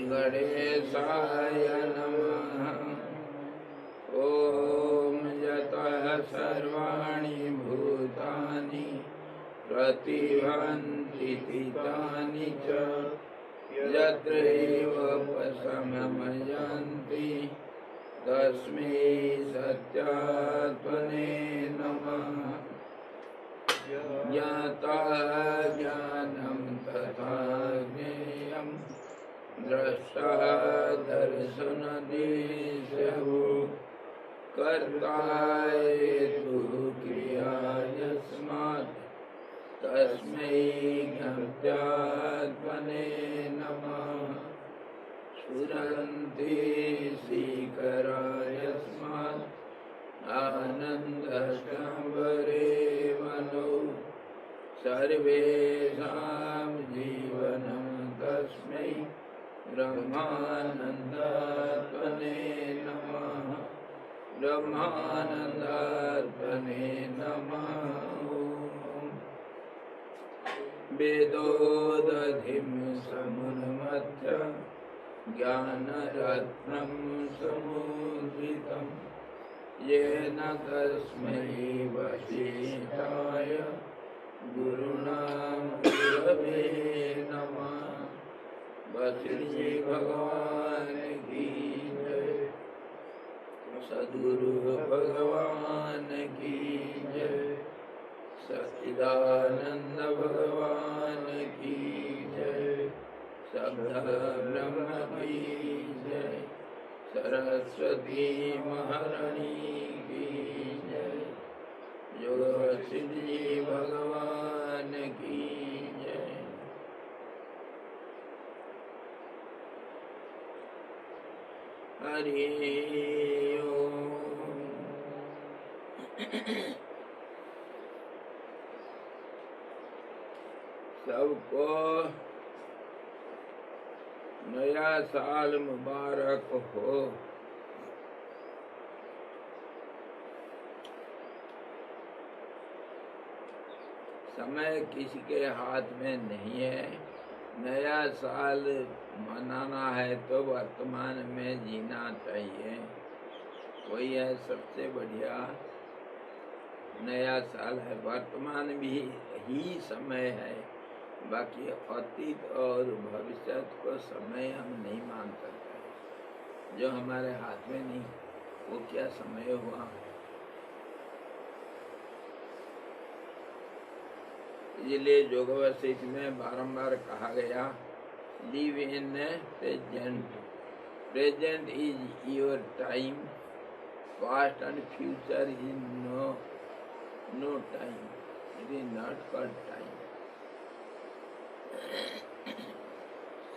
गणेशाय नमः। ॐ यतः सर्वाणि भूतानि प्रतिभान्ति तानि च यत्रैव उपशमयन्ति तस्मै सत्यात्मने नमः। ज्ञाता ज्ञानं तथा ज्ञेयं द्रष्टा दर्शनदृश्यः कर्ता हेतुः क्रिया यस्मात् तस्मै ज्ञात्यात्मने नमः। स्फुरन्ति शिखरा यस्मात् आनन्दस्तम्भरे मनो सर्वेषां जीवनं तस्मै ब्रह्मानन्दात्मने नमः। ब्रह्मानन्दात्मने नमः। वेदोदधिं समुन्मथ्य ज्ञानरत्नं समुद्रितं येन तस्मै वशिष्ठाय गुरुणा गुरवे नमः। श्री भगवान की जय। सद्गुरु भगवान की जय। सच्चिदानंद भगवान की जय। शब्द ब्रह्म की जय। सरस्वती महारानी की जय। योग सिद्धि भगवान की जय। हरि ओम। सबको नया साल मुबारक हो। समय किसी के हाथ में नहीं है। नया साल मनाना है तो वर्तमान में जीना चाहिए। वही है सबसे बढ़िया नया साल है। वर्तमान भी ही समय है। बाकी अतीत और भविष्य को समय हम नहीं मान सकते। जो हमारे हाथ में नहीं, वो क्या समय हुआ। इसलिए योग वशिष्ठ में बारंबार कहा गया, live in present. Present is your time, past and future is no time, it is not called time.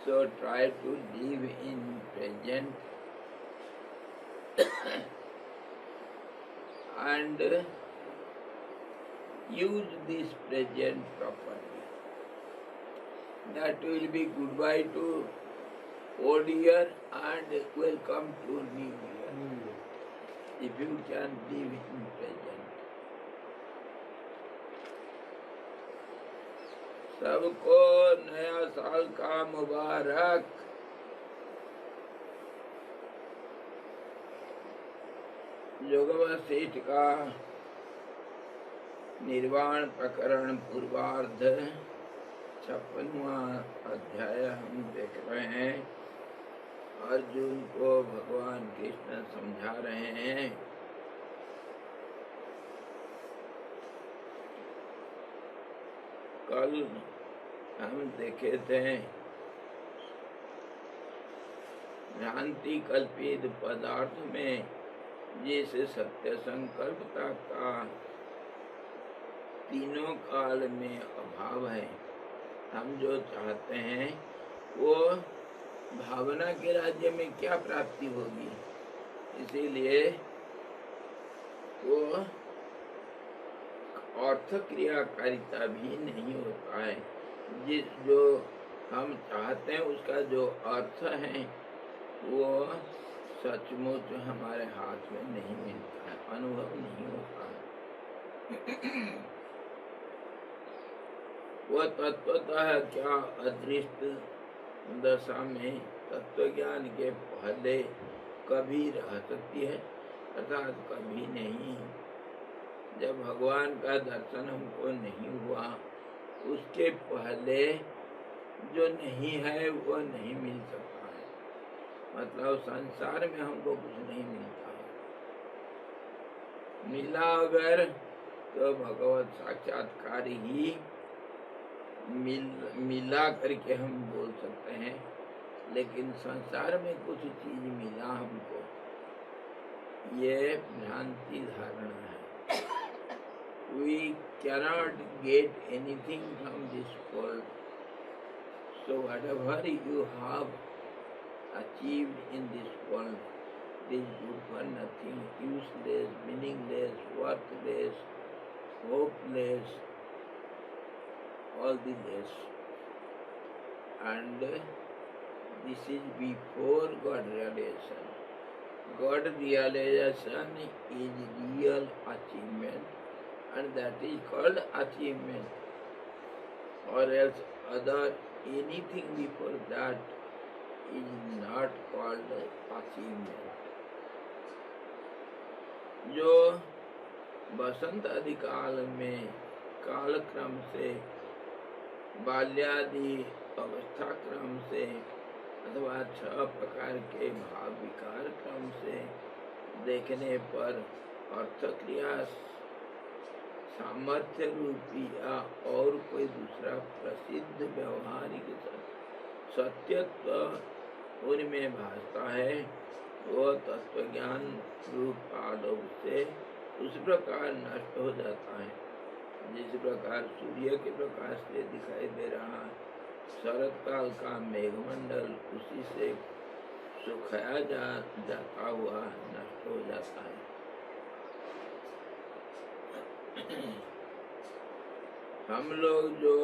So try to live in present and use this present properly. That will be goodbye to old year and welcome to new year. If you can live in present. सबको नया साल का मुबारक। योग वशिष्ठ का निर्वाण प्रकरण पूर्वार्ध 56वां अध्याय हम देख रहे हैं। अर्जुन को भगवान कृष्ण समझा रहे हैं। कल हम देखे थे भ्रांति कल्पित पदार्थ में जिस सत्य संकल्पता का तीनों काल में अभाव है, हम जो चाहते हैं वो भावना के राज्य में क्या प्राप्ति होगी। इसीलिए वो अर्थ क्रियाकारिता भी नहीं होता है। जिस जो हम चाहते हैं उसका जो अर्थ है वो सचमुच हमारे हाथ में नहीं मिलता है, अनुभव नहीं होता है। वह तत्वतः क्या अदृष्ट दशा में तत्व ज्ञान के पहले कभी रह सकती है, अर्थात कभी नहीं। जब भगवान का दर्शन हमको नहीं हुआ, उसके पहले जो नहीं है वो नहीं मिल सकता है। मतलब संसार में हमको कुछ नहीं मिलता है। मिला अगर तो भगवत साक्षात्कार ही मिला करके हम बोल सकते हैं। लेकिन संसार में कुछ चीज मिला हमको, ये भ्रांति धारणा है। We cannot get anything from this world. So whatever you have achieved in this world is good for nothing, useless, meaningless, worthless, hopeless, all the less. And this is before God realization. God realization is real achievement, and that is called achievement. Or else other anything before that is not called achievement. जो बसंत आदि काल में कालक्रम से, बाल्यादि अवस्था क्रम से अथवा 6 प्रकार के भाव विकार क्रम से देखने पर अर्थक्रिया सामर्थ्य रूपी या और कोई दूसरा प्रसिद्ध व्यवहारिक सत्यत्व उनमें भासता है, वो तत्व ज्ञान रूप आलोक से उस प्रकार नष्ट हो जाता है जिस प्रकार सूर्य के प्रकाश से दिखाई दे रहा शरत काल का मेघमंडल उसी से सुखाया जाता हुआ नष्ट हो जाता है। हम लोग जो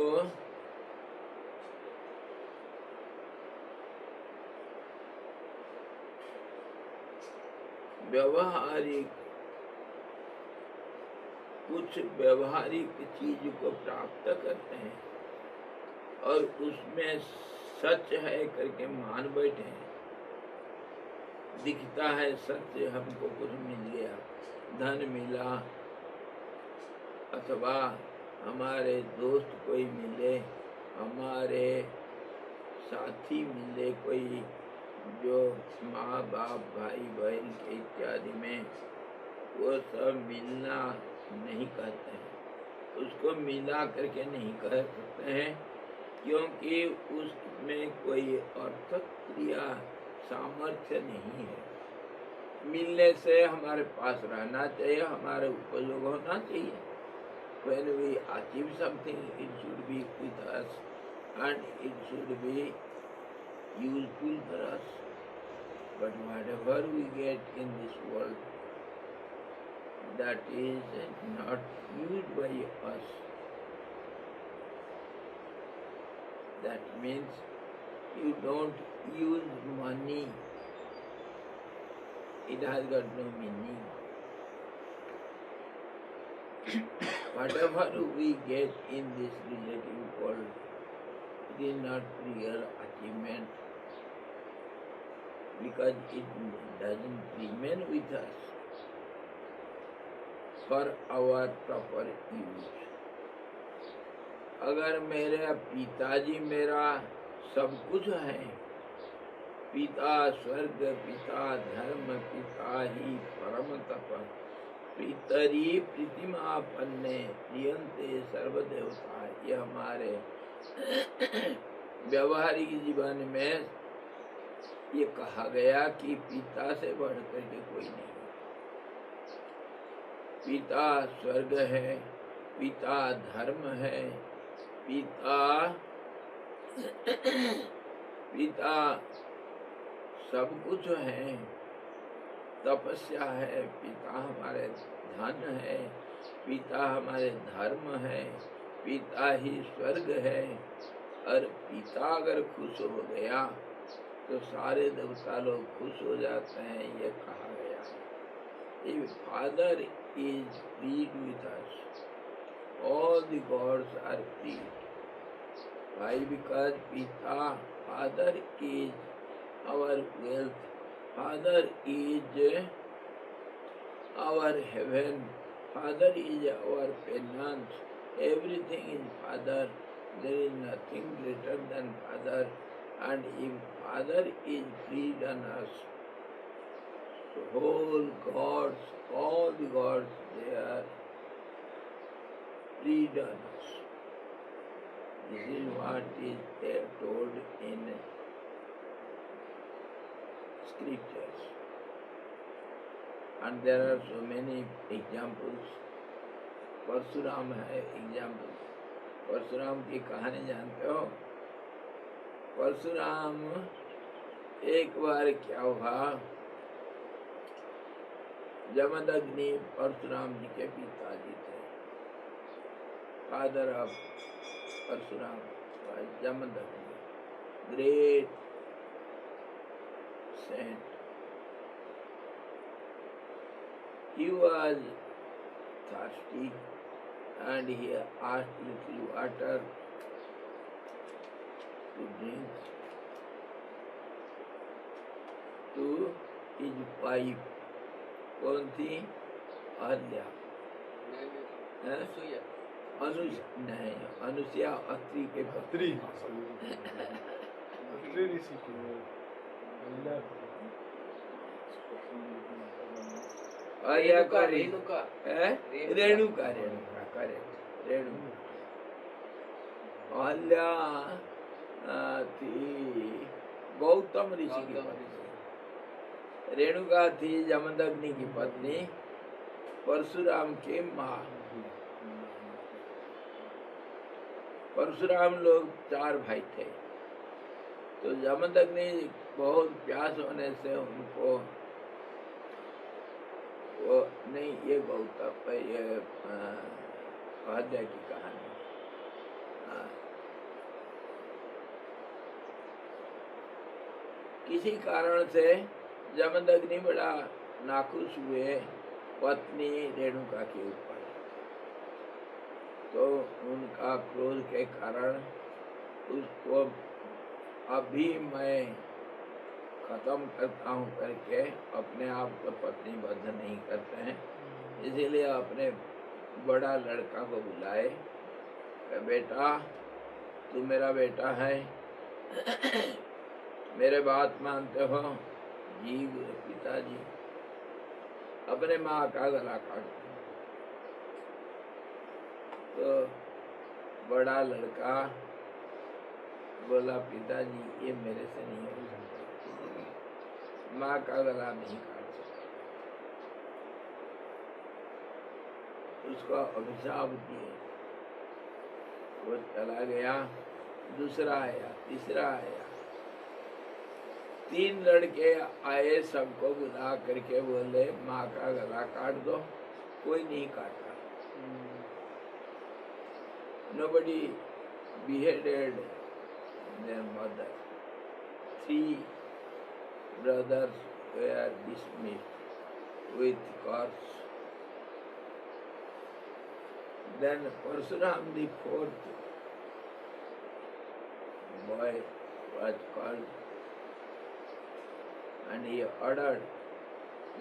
व्यवहारिक कुछ व्यवहारिक चीज को प्राप्त करते हैं और उसमें सच है करके मान बैठे हैं, दिखता है सत्य, हमको कुछ मिल गया, धन मिला अथवा हमारे दोस्त कोई मिले, हमारे साथी मिले, कोई जो माँ बाप भाई बहन के इत्यादि में, वो सब मिलना नहीं कहते हैं, उसको मिला करके नहीं कह सकते हैं क्योंकि उसमें कोई अर्थ क्रिया सामर्थ्य नहीं है। मिलने से हमारे पास रहना चाहिए, हमारे उपयोग होना चाहिए। When we achieve something, it should be with us and it should be useful for us. But whatever we get in this world, that is not used by us. That means you don't use money. It has got no meaning. Whatever we get in this relative world, it is not real achievement because it doesn't remain with us for our proper use. अगर मेरे पिताजी मेरा सब कुछ है, पिता स्वर्ग, पिता धर्म, पिता ही परम तप, पितरी प्रीतिमापन्ने प्रियंते सर्वदेवता, ये हमारे व्यवहारिक जीवन में ये कहा गया कि पिता से बढ़कर के कोई नहीं। पिता स्वर्ग है, पिता धर्म है, पिता सब कुछ है, तपस्या है, पिता हमारे धन है, पिता हमारे धर्म है, पिता ही स्वर्ग है। और पिता अगर खुश हो गया तो सारे देवता लोग खुश हो जाते हैं, ये कहा गया है। If Father is pleased with us, all the gods are pleased. Why? Because Pita, Father is our wealth. Father is our heaven. Father is our penance. Everything is Father. There is nothing greater than Father. And if Father is freed on us, so whole gods, all the gods, they are freed on us. This is what is there told in scriptures. And there are so many examples. Parshuram है example. Parshuram की कहानी जानते हो? परशुराम एक बार क्या हुआ, जमदग्नि परशुराम जी के पिताजी थे। Father of Parshuram Jamadagni, great saint. He was thirsty and he asked little water to drink to his wife. कौन थी? अहल्या। नहीं, अनुसुया अत्रि के पत्नी। रेणुका अहल्या थी गौतम ऋषि की पत्नी। रेणुका थी जमदग्नि की पत्नी, परशुराम के माँ। परशुराम लोग 4 भाई थे। तो जमदग्नि बहुत प्यास होने से उनको वो नहीं, ये गौतम ये अहल्या की कहानी। किसी कारण से जमदग्नि बड़ा नाखुश हुए पत्नी रेणुका के ऊपर। तो उनका क्रोध के कारण उसको अभी मैं खत्म करता हूँ करके अपने आप को पत्नी बद्ध नहीं करते हैं। इसीलिए अपने बड़ा लड़का को बुलाए, बेटा तू मेरा बेटा है, मेरे बात मानते हो? जी पिताजी। अपने माँ का गला काट। तो बड़ा लड़का बोला पिताजी ये मेरे से नहीं हो सकता, माँ का गला नहीं काट सकता। उसको अभिशाप दिए, वो चला गया। दूसरा आया, तीसरा आया, 3 लड़के आए, सबको बुला करके बोले माँ का गला काट दो। कोई नहीं काटा। Nobody beheaded their mother. 3 brothers were dismissed with corpse. Then Parsuram, the 4th boy, was called, and he ordered,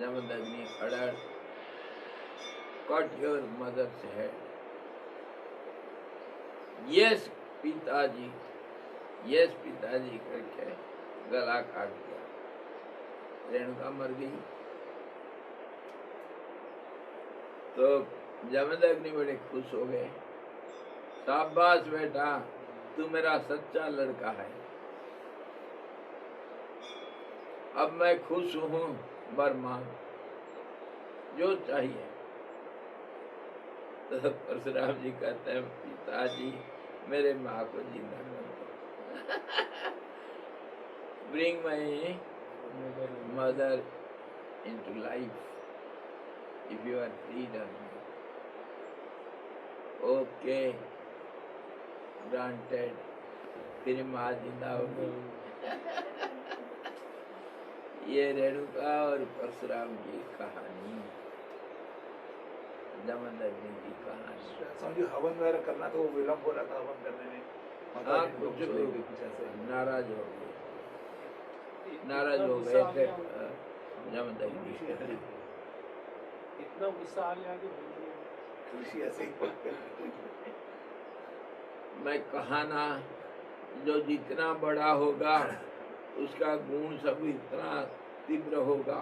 Jamadagni ordered, cut your mother's head. Yes पिताजी, यस पिताजी करके गला काट दिया। रेणुका मर गई। तो जमदग्नि बड़े खुश हो गए, शाबाश बेटा तू मेरा सच्चा लड़का है, अब मैं खुश हूँ, वर मांग जो चाहिए। तो परशुराम जी कहते हैं पिताजी मेरे माँ को जिंदा कर दो। Bring my mother into life if you are freed on me. Okay, granted. फिर माँ जिंदा हो गई। ये रेणुका और परशुराम की कहानी, जमदग्नि की कहानी। समझो हवन वगैरह करना तो विलम्ब हो रहा था हवन करने में। हाँ, कुछ नाराज हो गए। नाराज हो गए थे जमदग्नि से। इतना गुस्सा आ गया कि भूल गया। तुलसी ऐसे ही मैं कहा ना, जो जितना बड़ा होगा उसका गुण सब इतना तीव्र होगा,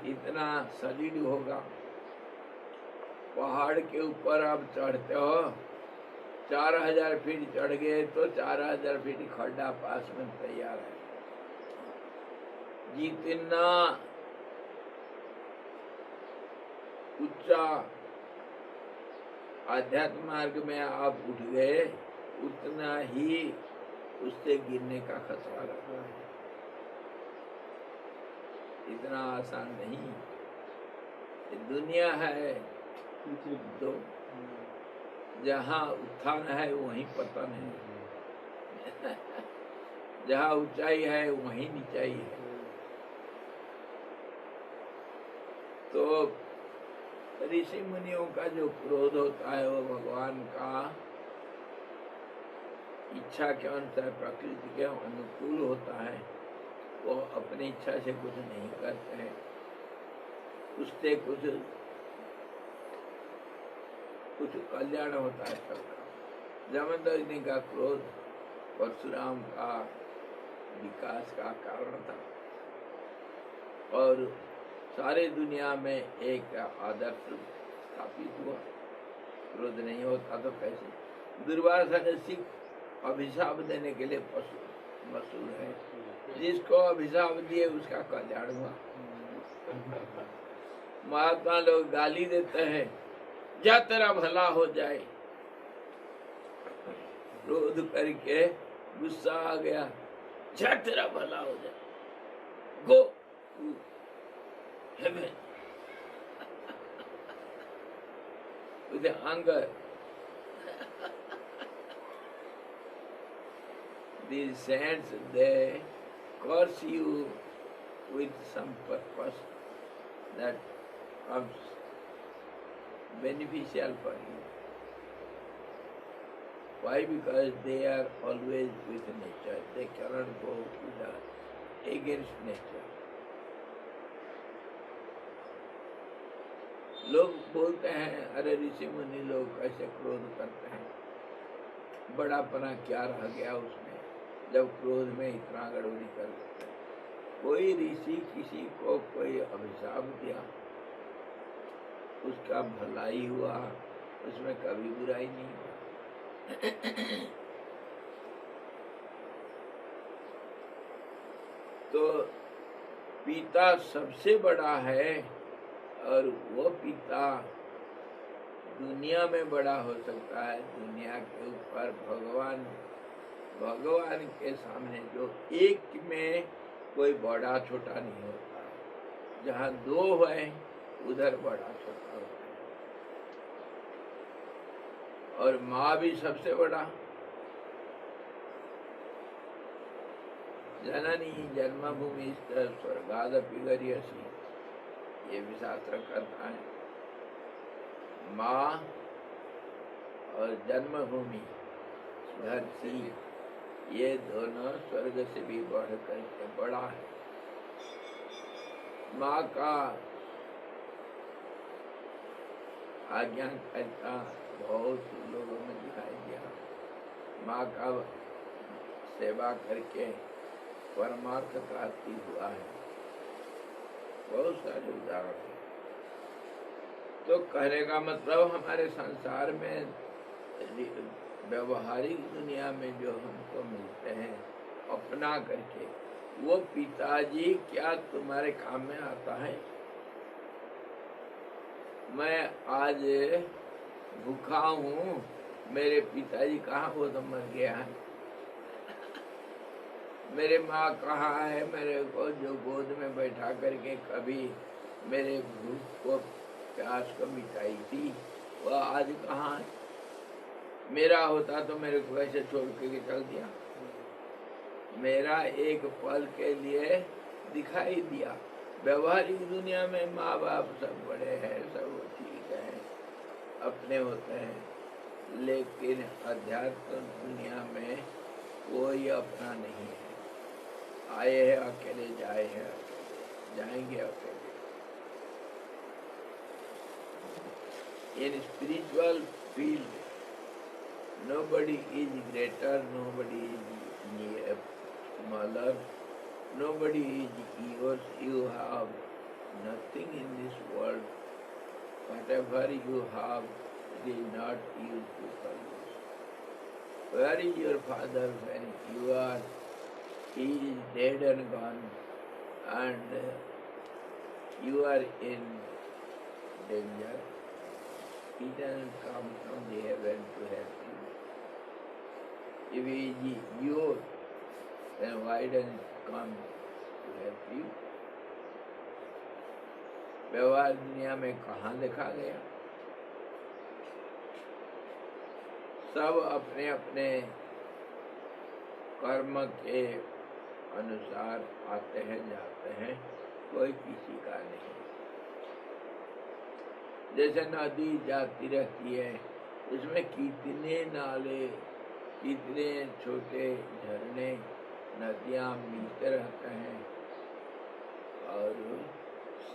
इतना सलीड होगा। पहाड़ के ऊपर आप चढ़ते हो, 4000 फीट चढ़ गए तो 4000 फीट खड्डा पास में तैयार है। जितना ऊंचा आध्यात्म मार्ग में आप उठ गए, उतना ही उससे गिरने का खतरा रहता है। इतना आसान नहीं। ये दुनिया है तो जहाँ उत्थान है वहीं पतन है, जहाँ ऊंचाई है वहीं नीचाई है। तो ऋषि मुनियों का जो क्रोध होता है वो भगवान का इच्छा के अनुसार, प्रकृति के अनुकूल होता है। वो अपनी इच्छा से कुछ नहीं करते हैं, उससे कुछ कल्याण होता है सबका। जमदग्नि का क्रोध परशुराम का विकास का कारण था और सारे दुनिया में एक आदर्श स्थापित हुआ। क्रोध नहीं होता तो कैसे? दुर्वासा ऋषि अभिशाप देने के लिए मशहूर है। जिसको अभिशाप दिए उसका कल्याण हुआ। महात्मा लोग गाली देते हैं, जा तेरा भला हो जाए। क्रोध करके गुस्सा आ गया, जा तेरा भला हो जाए, गो heaven with the anger. These saints, they curse you with some purpose that comes beneficial for you. Why? Because they are always with nature. They cannot go against nature. लोग बोलते हैं, अरे ऋषि मुनि लोग कैसे क्रोध करते हैं, बड़ापना क्या रह गया उसमें जब क्रोध में इतना गड़बड़ी कर देते हैं। कोई ऋषि किसी को कोई अभिशाप दिया, उसका भलाई हुआ, उसमें कभी बुराई नहीं हुआ। तो पिता सबसे बड़ा है और वो पिता दुनिया में बड़ा हो सकता है। दुनिया के ऊपर भगवान के सामने जो एक में कोई बड़ा छोटा नहीं होता। जहाँ दो है उधर बड़ा छोटा होता है। और माँ भी सबसे बड़ा। जननी जन्मभूमि स्वर्गादपि गरीयसी, ये भी शास्त्र करता है। माँ और जन्मभूमि धरती, ये दोनों स्वर्ग से भी बढ़ करके बड़ा है। माँ का आज्ञाकारिता बहुत लोगों में दिखाई दिया। माँ का सेवा करके परमार्थ प्राप्ति हुआ है। बहुत सारे उदाहरण हैं। तो कहने का मतलब हमारे संसार में व्यवहारिक दुनिया में जो हमको मिलते हैं अपना करके, वो पिताजी क्या तुम्हारे काम में आता है? मैं आज भूखा हूँ, मेरे पिताजी कहाँ, वो तो मर गया है। मेरे माँ कहाँ है, मेरे को जो गोद में बैठा करके कभी मेरे भूख को प्यास को मिटाई थी, वह आज कहाँ है? मेरा होता तो मेरे को ऐसे छोड़ के चल दिया। मेरा एक पल के लिए दिखाई दिया। व्यवहारिक दुनिया में माँ बाप सब बड़े हैं, सब ठीक है, अपने होते हैं, लेकिन अध्यात्म दुनिया में कोई अपना नहीं है। आए हैं अकेले, जाएंगे अकेले। In spiritual field, nobody is greater, nobody is smaller, nobody is yours. You have nothing in this world. Whatever you have, it is not useful for you. Where is your father when you are? He is dead and gone, and you are in danger. He doesn't come from the heaven to help you. If he is yours, then why doesn't he come to help you? व्यवहार दुनिया में कहाँ देखा गया? सब अपने अपने कर्म के अनुसार आते हैं, जाते हैं, कोई किसी का नहीं। जैसे नदी जाती रहती है, उसमें कितने नाले, कितने छोटे झरने, नदियाँ मिलते रहते हैं और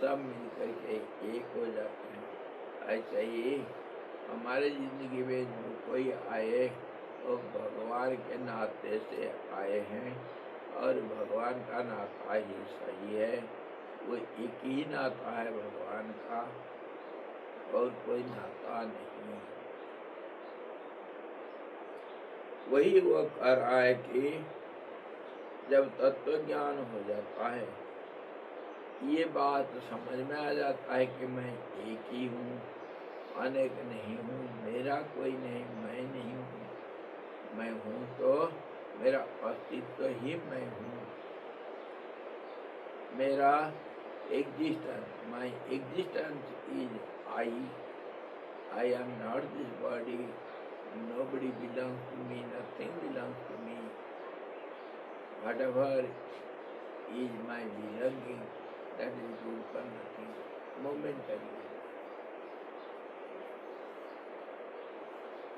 सब मिलकर के एक हो जाते हैं। ऐसा ही हमारे जिंदगी में जो कोई आए वो भगवान के नाते से आए हैं और भगवान का नाता ही सही है। वो एक ही नाता है भगवान का और कोई नाता नहीं। वही वो कह रहा है कि जब तत्व ज्ञान हो जाता है, ये बात समझ में आ जाता है कि मैं एक ही हूँ, अनेक नहीं हूँ, मेरा कोई नहीं, मैं नहीं हूँ। मैं हूँ तो मेरा अस्तित्व ही मैं हूँ। मेरा existence, my existence is I am not this body, nobody belongs to me, nothing belongs to me. Whatever is my belonging, that is good for nothing, momentary.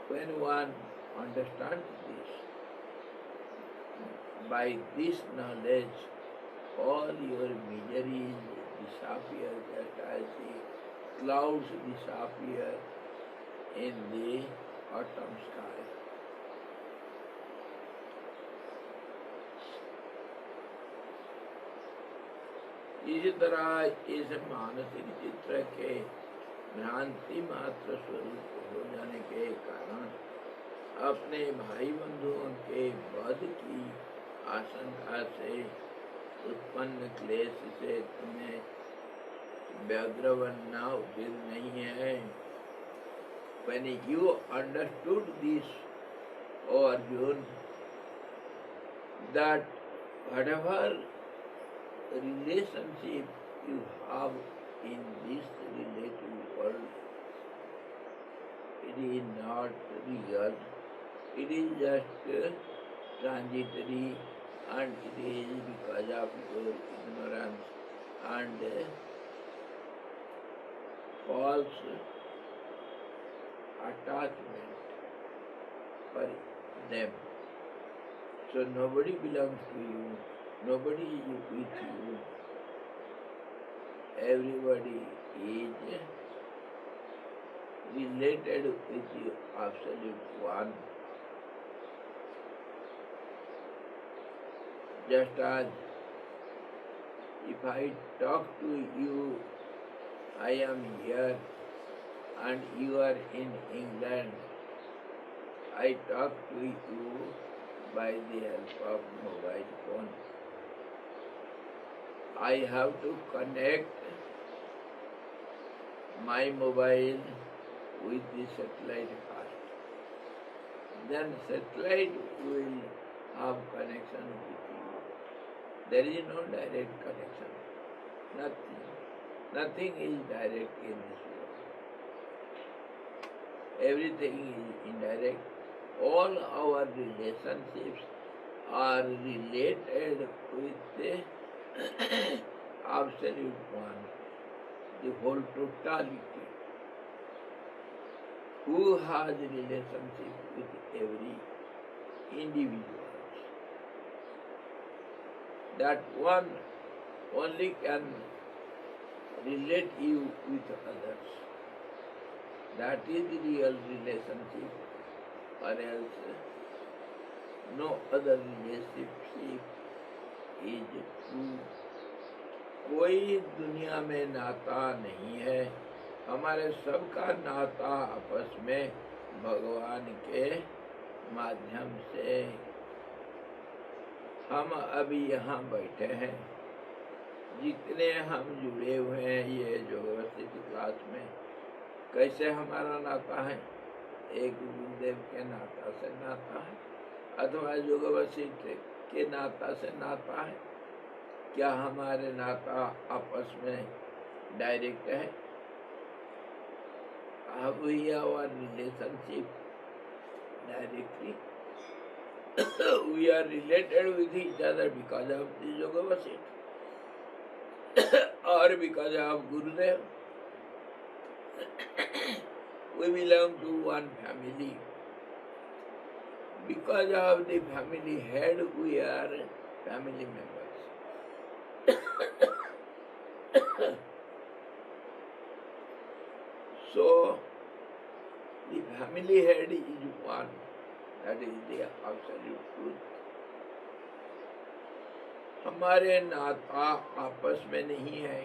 When one understands this, by this knowledge, all your miseries disappear, just as the clouds disappear in the autumn sky. इसी तरह इस मानसिक चित्र के भ्रांति मात्र स्वरूप हो जाने के कारण अपने भाई बंधुओं के वध की आशंका से उत्पन्न क्लेश से तुम्हें व्यग्र बनना उचित नहीं है। When you understood this, O Arjun, that whatever relationship you have in this relative world, it is not real, it is just transitory, and it is because of your ignorance and false attachment for them. So nobody belongs to you, nobody is with you, everybody is related with the Absolute One. Just as if I talk to you, I am here and you are in England, I talk to you by the help of mobile phone. I have to connect my mobile with the satellite first. Then satellite will have connection with you. There is no direct connection. Nothing. Nothing is direct in this world. Everything is indirect. All our relationships are related with the Absolute One, the whole totality, who has a relationship with every individual. that one only can relate you with others. That is the real relationship, or else no other relationship is true. कोई दुनिया में नाता नहीं है, हमारे सबका नाता आपस में भगवान के माध्यम से। हम अभी यहाँ बैठे हैं, जितने हम जुड़े हुए हैं ये जो व्यवस्थित क्लास में, कैसे हमारा नाता है? एक गुरुदेव के नाता से नाता है, अथवा योग वशिष्ठ के नाता से नाता है। क्या हमारे नाता आपस में डायरेक्ट है? Have we our relationship directly? We are related with each other because of the yoga Vasishtha or because of Gurudev. We belong to one family. Because of the family head, we are family members. So, the family head is one. That is the absolute truth. हमारे नाता आपस में नहीं है,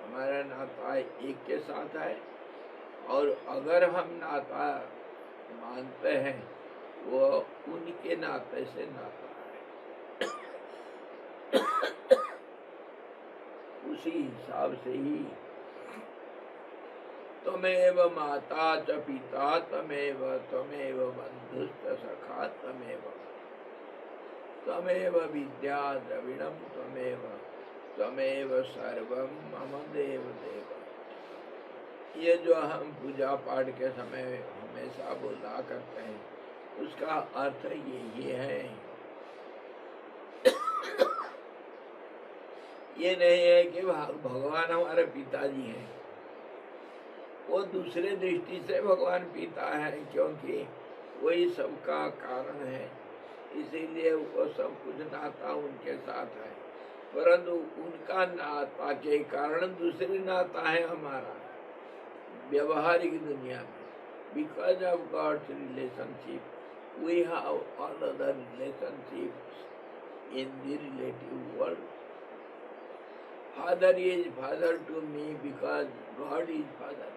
हमारा नाता एक के साथ है। और अगर हम नाता मानते हैं, वो उनके नाते से नाता है। उसी हिसाब से ही त्वमेव माता च पिता त्वमेव बंधुश्च सखा त्वमेव विद्या द्रविणम त्वमेव सर्वम मम देव देव। ये जो हम पूजा पाठ के समय हमेशा बोला करते हैं, उसका अर्थ यही है। ये नहीं है कि भगवान हमारे पिताजी हैं, वो दूसरे दृष्टि से भगवान पिता है, क्योंकि वही सबका कारण है, इसीलिए वो सब कुछ नाता उनके साथ है। परंतु उनका नाता के कारण दूसरे नाता है हमारा व्यवहारिक दुनिया में। Because of God's relationship, we have all other relationships in the relative world. Father is father to me because God is father.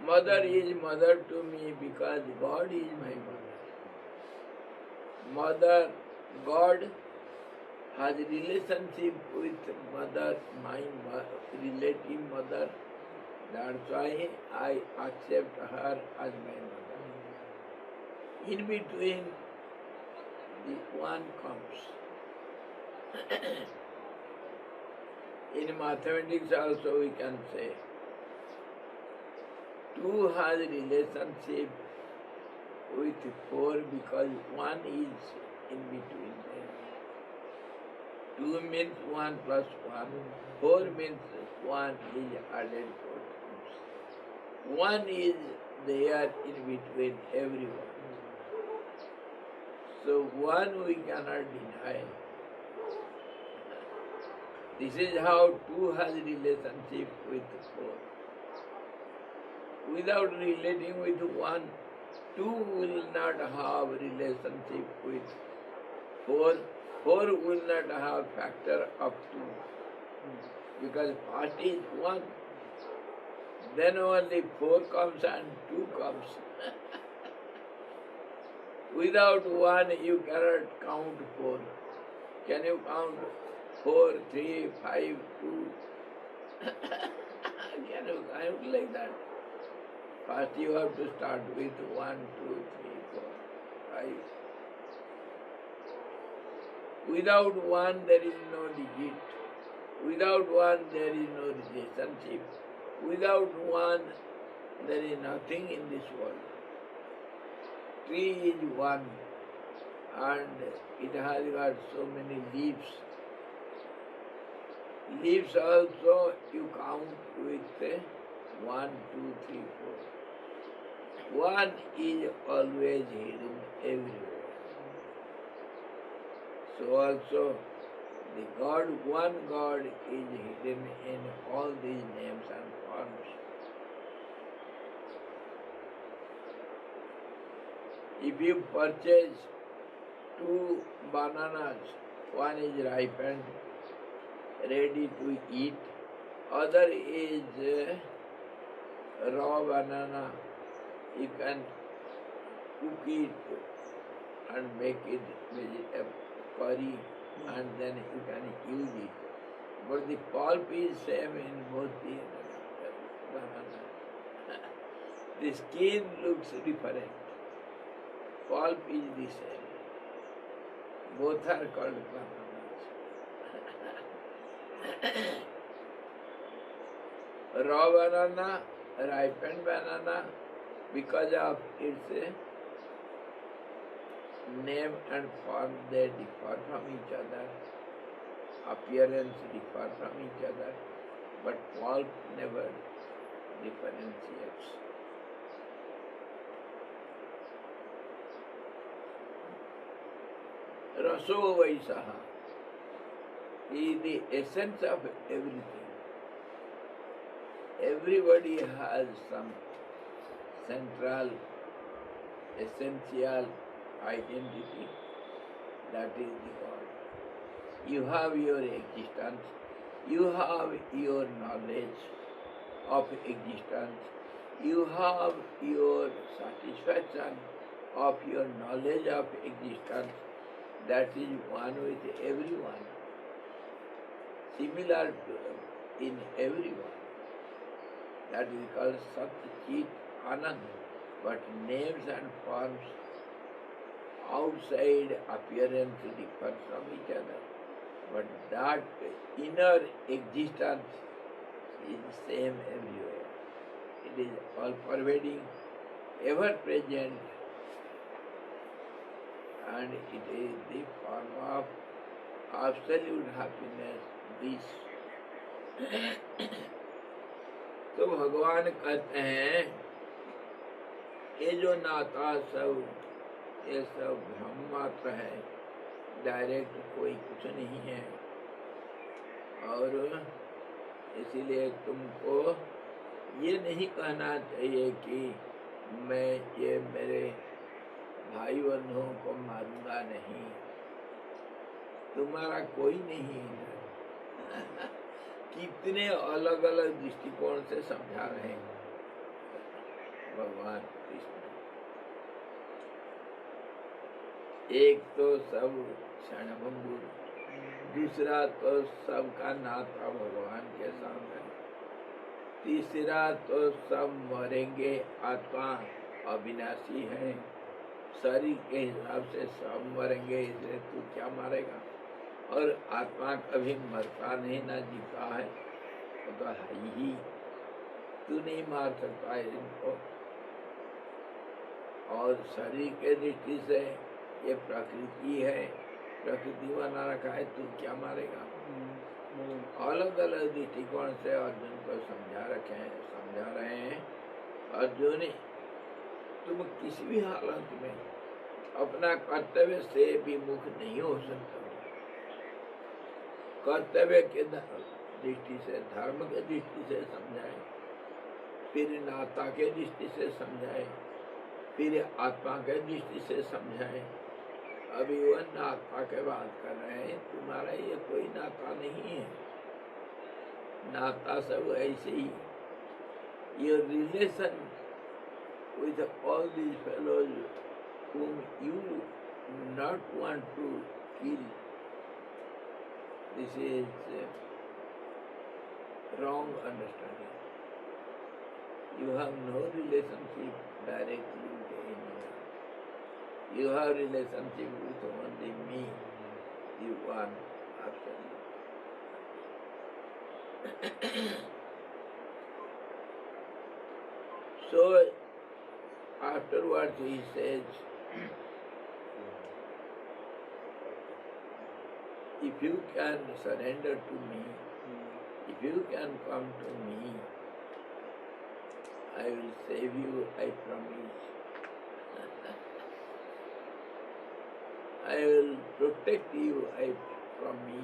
Mother is mother to me because God is my mother. Mother, God has relationship with mother, my relative mother. That's why I accept her as my mother. In between, the one comes. In mathematics also we can say, two has relationship with four because one is in between them. Two means one plus one. Four means one is added four times. One is there in between everyone. So one we cannot deny. This is how two has relationship with four. Without relating with one, two will not have relationship with four. Four will not have factor of two. Because past is one. Then only four comes and two comes. Without one you cannot count four. Can you count 4, 3, 5, 2? Can you count like that? First you have to start with 1, 2, 3, 4, 5. Without one there is no digit. Without one there is no relationship. Without one there is nothing in this world. Tree is one and it has got so many leaves. Leaves also you count with 1, 2, 3, 4. One is always hidden everywhere. So also the God, one God is hidden in all these names and forms. If you purchase two bananas, one is ripened, ready to eat, other is raw banana, you can cook it and make it vegetable curry and then you can use it. But the pulp is same in both the banana. The skin looks different. Pulp is the same. Both are called bananas. Raw banana, ripened banana, because of its name and form, they differ from each other. Appearance differ from each other, but pulp never differentiates. Raso Vaisaha is the essence of everything. Everybody has some central, essential identity, that is the God. You have your existence, you have your knowledge of existence, you have your satisfaction of your knowledge of existence, that is one with everyone, similar to in everyone. That is called Sat Chit Anand. But names and forms outside appearance differ from each other. But that inner existence is same everywhere. It is all pervading, ever present, and it is the form of absolute happiness, bliss. तो भगवान कहते हैं ये जो नाता सब ये सब भ्रम मात्र है, डायरेक्ट कोई कुछ नहीं है। और इसीलिए तुमको ये नहीं कहना चाहिए कि मैं ये मेरे भाई बंधुओं को मारूंगा नहीं, तुम्हारा कोई नहीं है। कितने अलग अलग दृष्टिकोण से समझा रहे हैं भगवान कृष्ण। एक तो सब क्षणभंगुर, दूसरा तो सबका नाता भगवान के सामने, तीसरा तो सब मरेंगे, आत्मा अविनाशी है, शरीर के हिसाब से सब मरेंगे, इसलिए तू क्या मारेगा। और आत्मा कभी मरता नहीं, ना जीता है, वो तो है ही, तू नहीं मार सकता है इनको। और शरीर के दृष्टि से ये प्रकृति है, प्रकृति बना रखा है, तू क्या मारेगा। अलग अलग दृष्टिकोण से अर्जुन को समझा रहे हैं। अर्जुन, तुम किसी भी हालत में अपना कर्तव्य से विमुख नहीं हो सकते। कर्तव्य के दृष्टि से, धर्म के दृष्टि से समझाए, फिर नाता के दृष्टि से समझाए, फिर आत्मा के दृष्टि से समझाए। अभी वह नाता के बात कर रहे हैं, तुम्हारा ये कोई नाता नहीं है, नाता सब ऐसे ही। Your relation with all these fellows whom you not want to kill, this is wrong understanding. You have no relationship directly with anyone. You have relationship with only me, the one absolute. So afterwards he says, if you can surrender to me, if you can come to me, I will save you, I promise. I will protect you from me.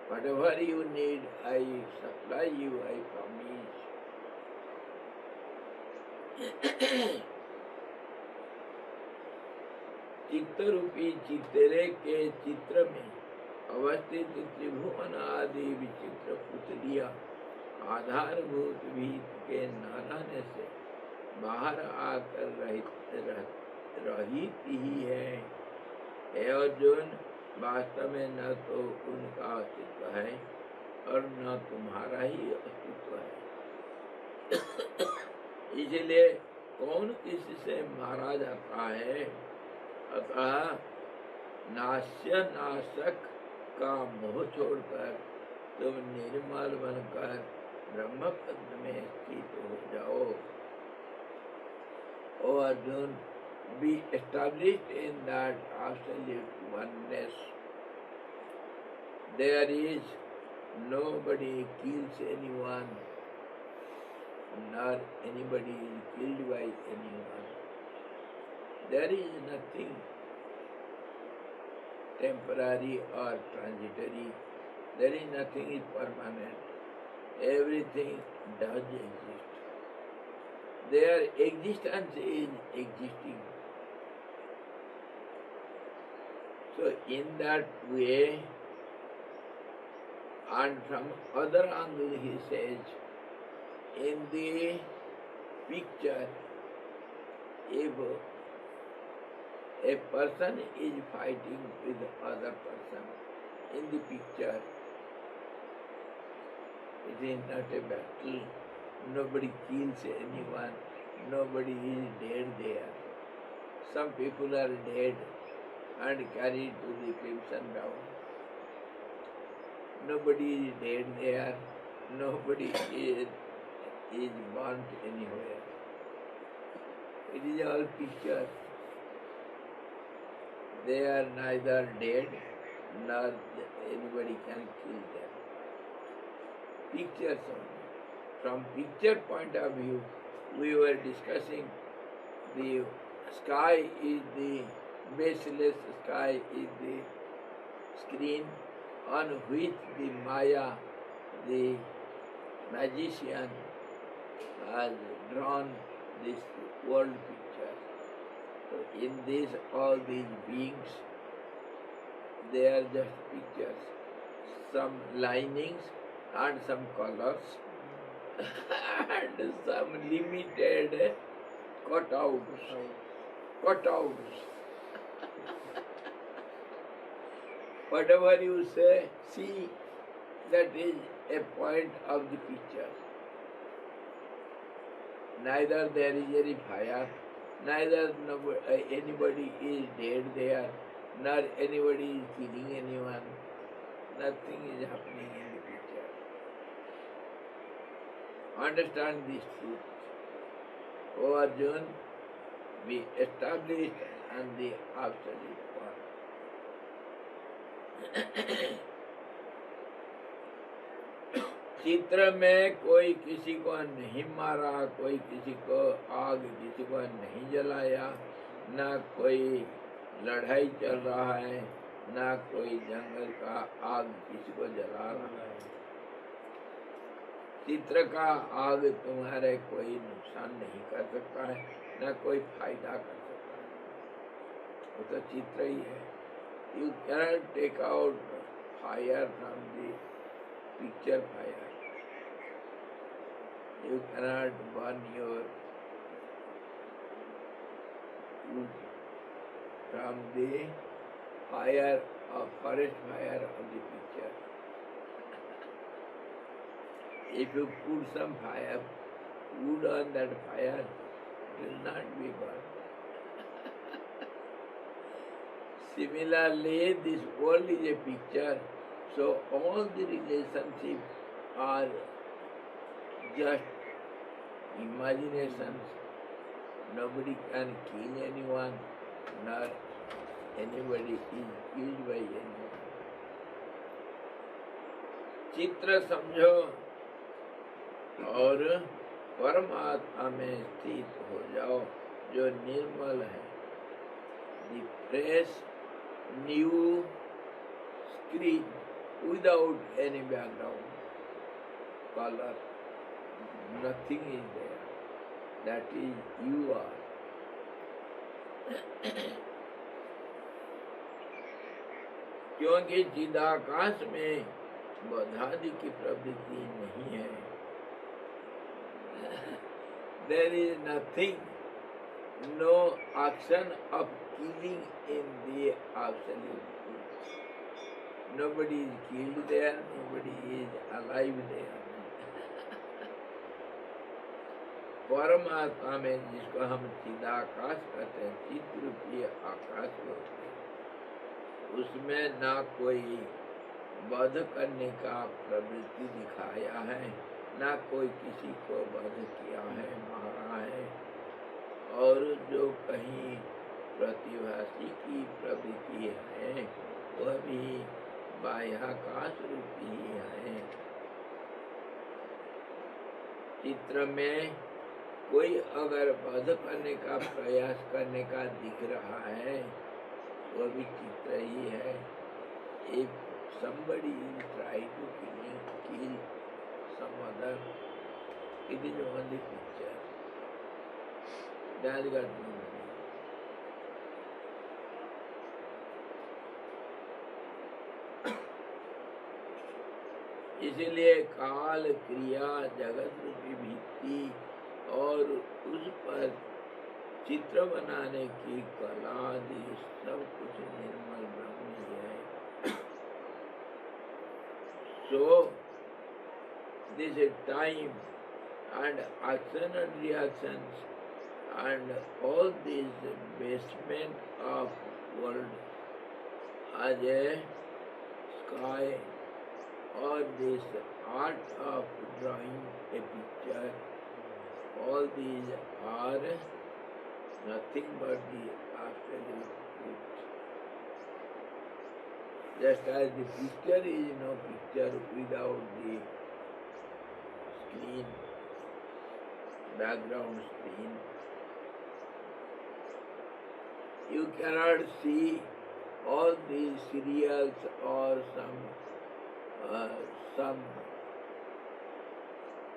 Whatever you need, I supply you, I promise. चित्त रूपी चित्तरे के चित्र में अवस्थित त्रिभुवन आदि विचित्र पुतलिया आधारभूत भीत के न रहने से बाहर आकर रहित ही है। हे अर्जुन, वास्तव में न तो उनका अस्तित्व है और न तुम्हारा ही अस्तित्व है। इसलिए कौन किसी से मारा जाता है? अतः नाश्य नाशक का मोह छोड़कर तुम निर्मल बनकर ब्रह्म पद में स्थित हो जाओ। O Arjun, be established in that absolute oneness. There is nobody kills anyone, nor anybody is killed by anyone. There is nothing temporary or transitory. There is nothing is permanent. Everything does exist. Their existence is existing. So in that way, and from other angle he says, in the picture, if a person is fighting with other person in the picture, it is not a battle. Nobody kills anyone. Nobody is dead there. Some people are dead and carried to the crimson down. Nobody is dead there. Nobody is burnt anywhere. It is all picture. They are neither dead nor anybody can kill them. Pictures only. From picture point of view, we were discussing the sky is the baseless sky is the screen on which the Maya, the magician, has drawn this world picture. So in this, all these beings, they are just pictures, some linings and some colors and some limited cutouts. Whatever you say, see, that is a point of the picture. Neither there is any fire, neither anybody is dead there, nor anybody is killing anyone. Nothing is happening in the picture. Understand this truth. O Arjun, be established on the absolute one. चित्र में कोई किसी को नहीं मारा, कोई किसी को आग किसी को नहीं जलाया, ना कोई लड़ाई चल रहा है, ना कोई जंगल का आग किसी को जला रहा है। चित्र का आग तुम्हारे कोई नुकसान नहीं कर सकता है, ना कोई फायदा कर सकता है। वो तो चित्र ही है। You cannot take out fire from the picture fire. You cannot burn your wood from the fire of forest fire of the picture. If you put some fire, wood on that fire, it will not be burned. Similarly, this world is a picture, so all the relationships are just imaginations. Nobody can kill anyone, nor anybody is killed by anyone. चित्र समझो और परमात्मा में स्थित हो जाओ, जो निर्मल है। The fresh new screen without any background color. Nothing is there. That is you are. क्योंकि चिदाकाश में बधादि की प्रवृत्ति नहीं है. There is nothing, no action of killing in the absolute truth. Nobody is killed there, nobody is alive there. परमात्मा में जिसको हम चिदाकाश कहते हैं, चित्त रूपी आकाश बोलते हैं, उसमें ना कोई वध करने का प्रवृत्ति दिखाया है, ना कोई किसी को वध किया है, मारा है. और जो कहीं प्रतिभासी की प्रवृत्ति है वह भी बाह्याकाश रूपी ही है. चित्र में कोई अगर वध करने का प्रयास करने का दिख रहा है वह भी चित्र ही है. If somebody try to kill some other, it is only picture. That got no meaning. इसलिए काल, क्रिया, जगत रूपी भित्ति और उस पर चित्र बनाने की कला आदि सब कुछ निर्मल ब्रह्म ही है. So this is time and action and reactions and all these basement of world as a sky or this art of drawing a picture, all these are nothing but the absolute truth. Just as the picture is no picture without the screen, background screen. You cannot see all these serials or some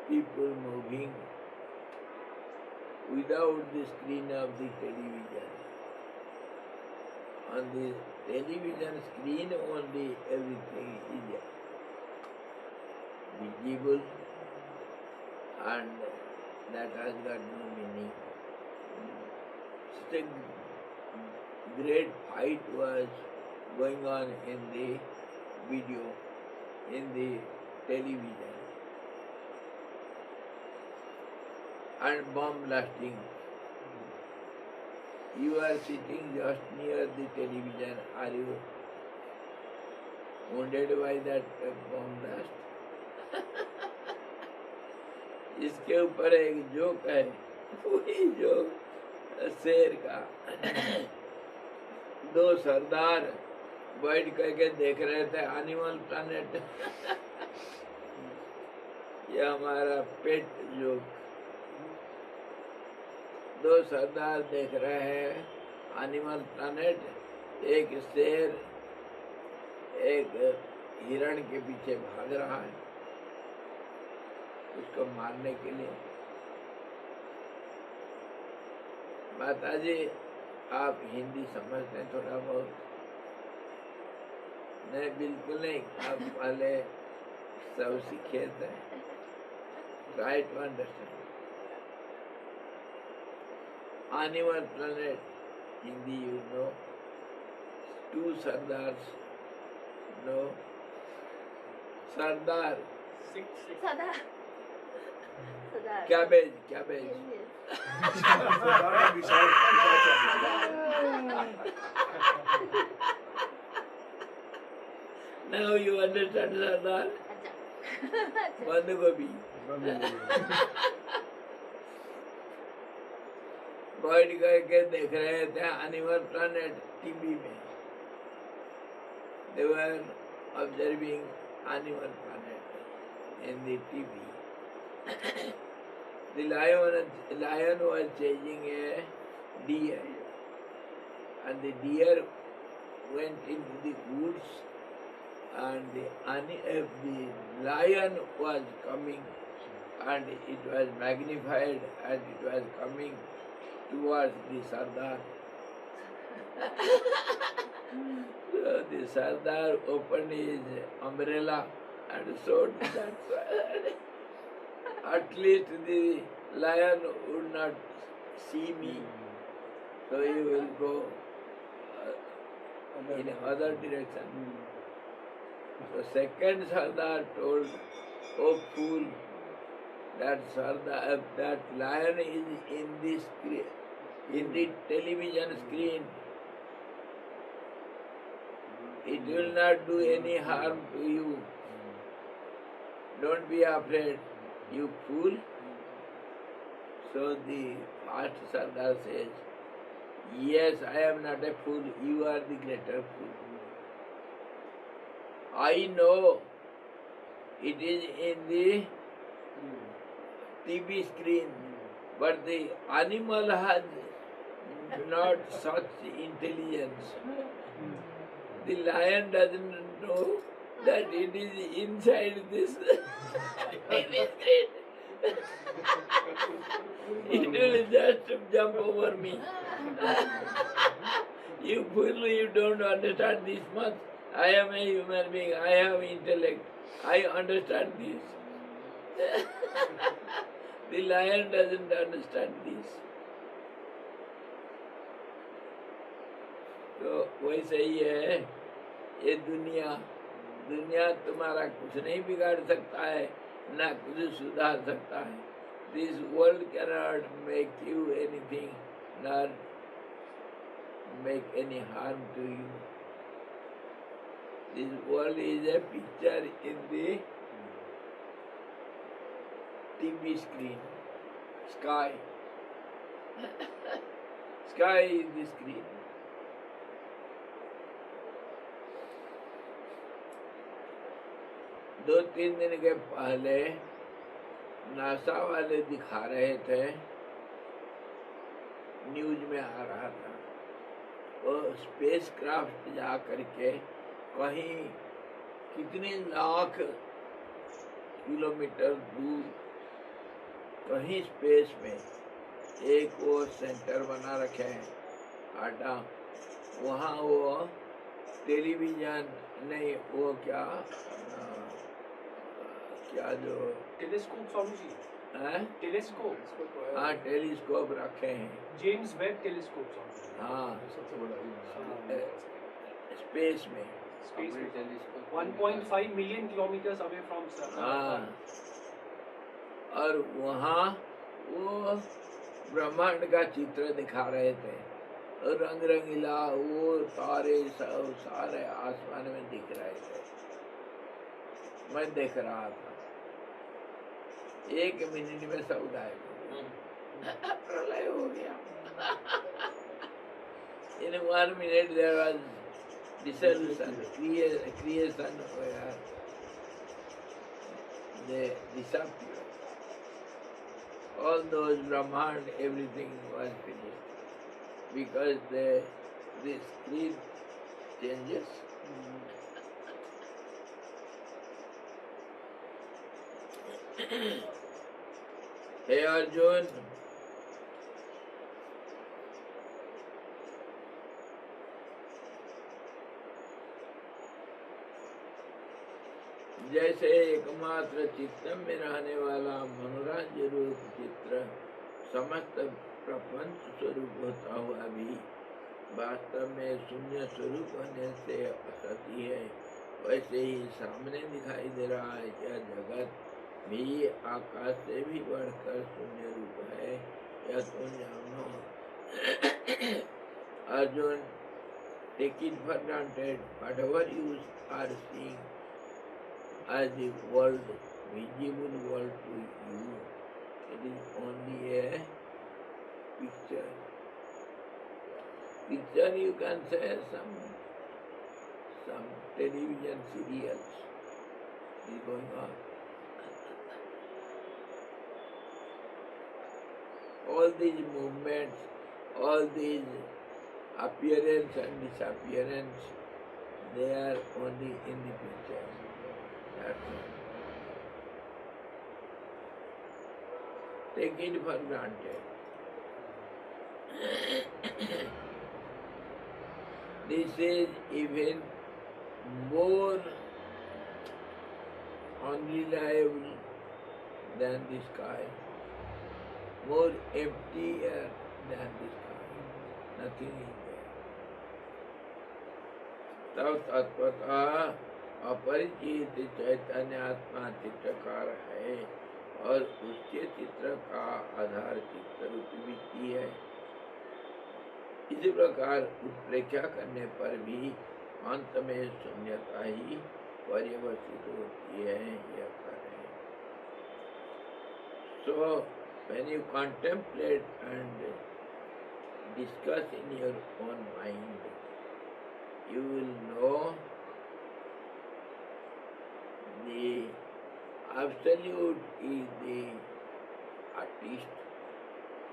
people moving without the screen of the television. On the television screen only everything is visible and that has got no meaning. Such a great fight was going on in the video, in the television, and bomb blasting. You are sitting just near the television. Are you wounded by that bomb blast? इसके ऊपर एक joke है, वही joke शेर का. दो सरदार बैठ करके देख रहे थे एनिमल प्लैनेट. ये हमारा पेट जोक. दो सरदार देख रहे हैं एनिमल प्लैनेट. एक शेर एक हिरण के पीछे भाग रहा है उसको मारने के लिए. माताजी आप हिंदी समझते हैं थोड़ा बहुत? नहीं, बिल्कुल नहीं. आप पहले सब सीखे थे. Try to understand. Animal planet, Hindi you know. Two Sardars, no. Sardar. Sadar. Cabbage. Yes. Now you understand Sardar? Bandh Gobi. बैठ करके देख रहे थे एनिमल प्लैनेट टीवी में. They were observing Animal Planet in the TV. The lion was chasing a deer, and the deer went into the woods, and the lion was coming, and it was magnified, and it was coming towards the Sardar. So the Sardar opened his umbrella and showed that at least the lion would not see me, so he will go in other direction. So second Sardar told, "Oh fool, that lion is in the television screen. It will not do any harm to you. Don't be afraid, you fool." So the first Sardar says, "Yes, I am not a fool, you are the greater fool. I know it is in the TV screen, but the animal has not such intelligence. The lion doesn't know that it is inside this TV screen. It will just jump over me. You fool, you don't understand this much. I am a human being, I have intellect, I understand this." The lion doesn't understand this. तो वैसे ही है ये दुनिया तुम्हारा कुछ नहीं बिगाड़ सकता है, ना कुछ सुधार सकता है. This world cannot make you anything, nor make any harm to you. This world is a picture in the TV screen. Sky. Sky is the screen. दो तीन दिन के पहले नासा वाले दिखा रहे थे, न्यूज में आ रहा था, वो स्पेस क्राफ्ट जा करके कहीं कितने लाख किलोमीटर दूर कहीं स्पेस में एक वो सेंटर बना रखे हैं आटा, वहाँ वो टेलीविजन नहीं, वो क्या जो टेलीस्कोप स्वामी है, टेलीस्कोप, हाँ टेलीस्कोप रखे हैं, जेम्स वेब टेलीस्कोप स्वामी, हाँ सबसे बड़ा स्पेस में 1.5 million kilometers away from Sun. हाँ, और वहाँ वो ब्रह्मांड का चित्र दिखा रहे थे, और रंग रंगीला वो तारे सब सारे आसमान में दिख रहे थे. मैं देख रहा था, 1 मिनट में सब गायब हो गया, प्रलय हो गया. In 1 minute there was dissolution, creation where they disappeared. All those Brahmand, everything was finished because the screen changes. Hey Arjun, जैसे एकमात्र चित्त में रहने वाला मनोराज्य रूप चित्र समस्त प्रपंच स्वरूप होता हुआ भी वास्तव में शून्य स्वरूप होने से असती है, वैसे ही सामने दिखाई दे रहा है यह जगत भी आकाश से भी बढ़कर शून्य रूप है, यह तुम जानो. Arjun, take it for granted, whatever you are seeing as the world, visible world to you, it is only a picture. Picture, you can say some television serials is going on. All these movements, all these appearance and disappearance, they are only in the picture. That's all. Take it for granted. This is even more unreliable than the sky, more emptier than the sky. Nothing is there. तब तत्वतः अपरिचित चैतन्य आत्मा चित्रकार है और उसके चित्र का आधार चित्तरूप वृत्ति है। इसी प्रकार उत्प्रेक्षा करने पर भी अंत में शून्यता ही पर्यवसित होती है, यह करें। So when you contemplate and discuss in your own mind, you will know the absolute is the artist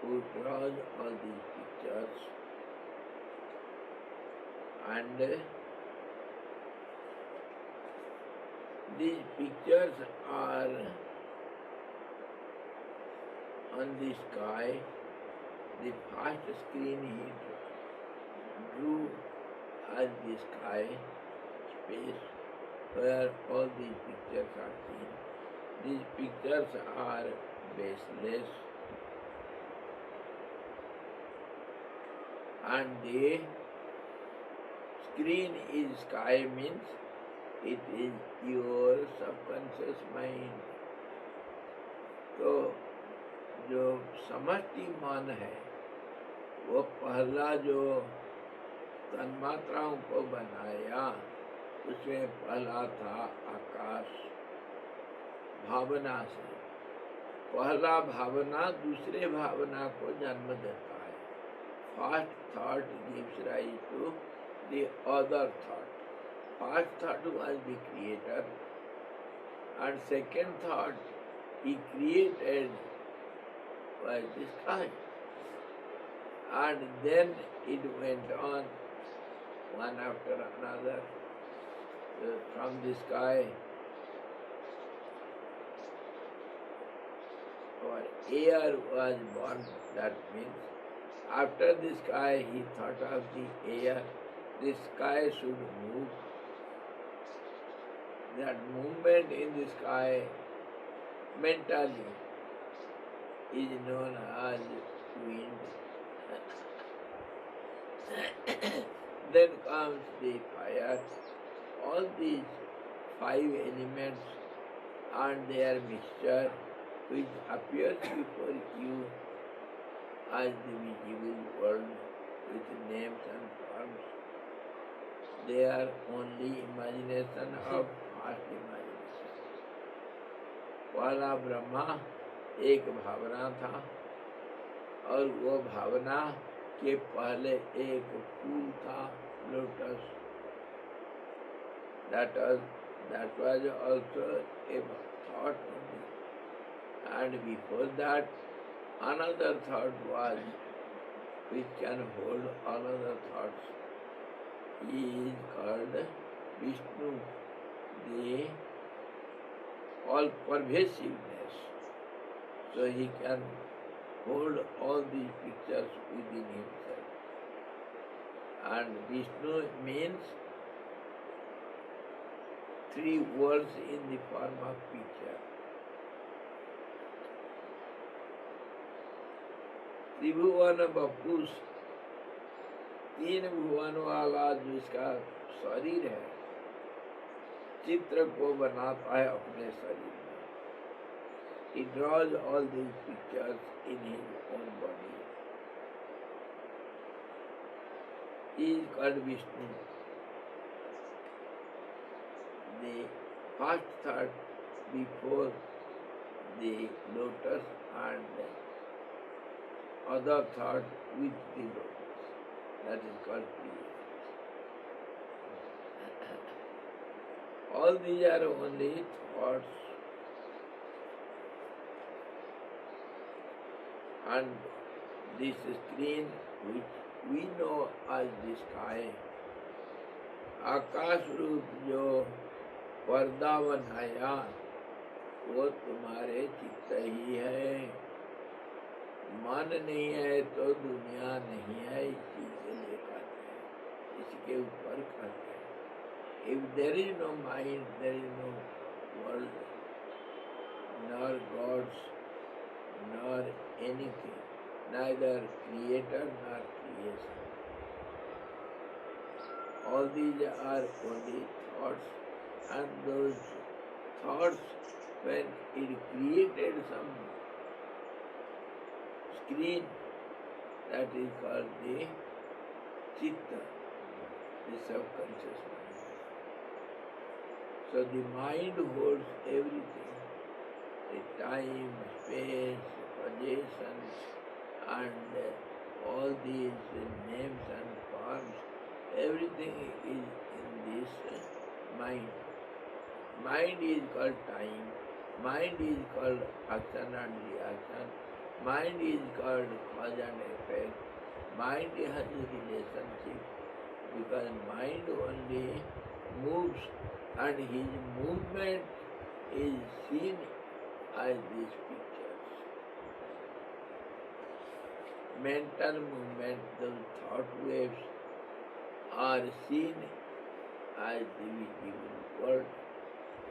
who draws all these pictures, and these pictures are on the sky. The first screen he drew as the sky space where all these pictures are seen. These pictures are baseless, and the screen is sky means it is your subconscious mind. तो जो समष्टि मन है वो पहला जो तन्मात्राओं को बनाया उसमें पहला था आकाश, भावना से। पहला भावना दूसरे भावना को जन्म देता है। First thought gives rise to the other thought. First thought was the creator and second thought he created was the sky, and then it went on one after another. From the sky or air was born. That means after the sky he thought of the air. The sky should move. That movement in the sky mentally is known as wind. Then comes the fire. All these 5 elements and their mixture, which appears before you as the visible world with names and forms, they are only imagination of past imagination. पहला ब्रह्मा एक भावना था और वो भावना के पहले एक फूल था, lotus. That was also a thought only. And before that, another thought was which can hold another thoughts. He is called Vishnu, the all-pervasiveness. So he can hold all these pictures within himself. And Vishnu means 3 words in the form of picture. त्रिभुवन बपुष, 3 भुवन वाला जो इसका शरीर है, चित्र को बनाता है अपने शरीर में। He draws all these pictures in his own body. He is called Vishnu. The first thought before the lotus and other thought with the lotus. That is called creation. All these are only thoughts, and this screen which we know as the sky आकाश रूप जो पर्दा बनाया वो तुम्हारे चित्त ही है। मन नहीं है तो दुनिया नहीं है, इस चीज से लेकर इसके ऊपर करते हैं। If there is no mind there is no world, nor gods, nor anything, neither creator nor creation. All these are only thoughts, and those thoughts, when it created some screen, that is called the chitta, the subconscious mind. So the mind holds everything. The time, space, possessions, and all these names and forms, everything is in this mind. Mind is called time, mind is called action and reaction, mind is called cause and effect, mind has a relationship, because mind only moves, and his movement is seen as these pictures. Mental movement, those thought waves are seen as the visible world.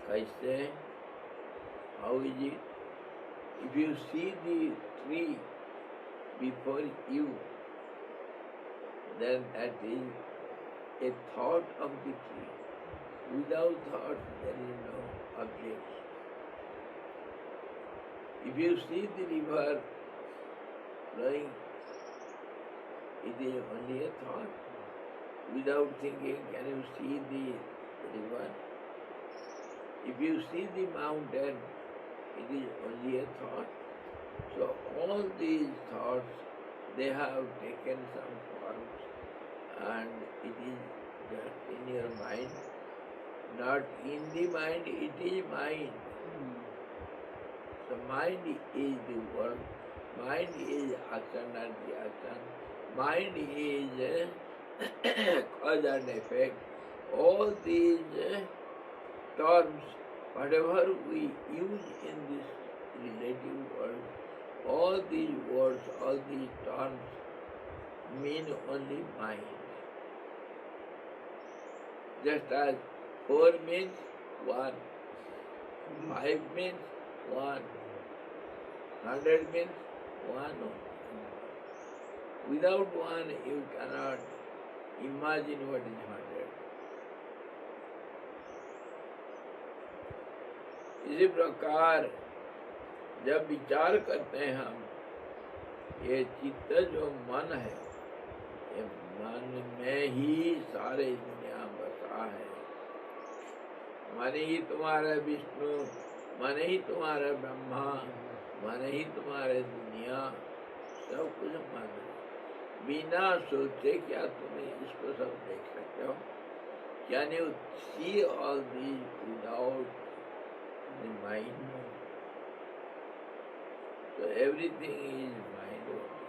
Kaise? How is it? If you see the tree before you, then that is a thought of the tree. Without thought, there is no object. If you see the river flowing, it is only a thought. Without thinking, can you see the river? If you see the mountain, it is only a thought. So all these thoughts, they have taken some forms, and it is just in your mind, not in the mind, it is mind. So mind is the world, mind is action and reaction, mind is cause and effect. All these terms, whatever we use in this relative world, all these words, all these terms mean only mind. Just as 4 means 1, 5 means 1, 100 means 1. Without 1 you cannot imagine what is 100. इसी प्रकार जब विचार करते हैं हम, ये चित्त जो मन है, ये मन में ही सारे दुनिया बसा है। मन ही तुम्हारा विष्णु, मन ही तुम्हारा ब्रह्मा, मन ही तुम्हारे दुनिया, सब कुछ मन है। बिना सोचे क्या तुम इसको सब देख सकते हो? Can you see all these without the mind? So everything is mind only.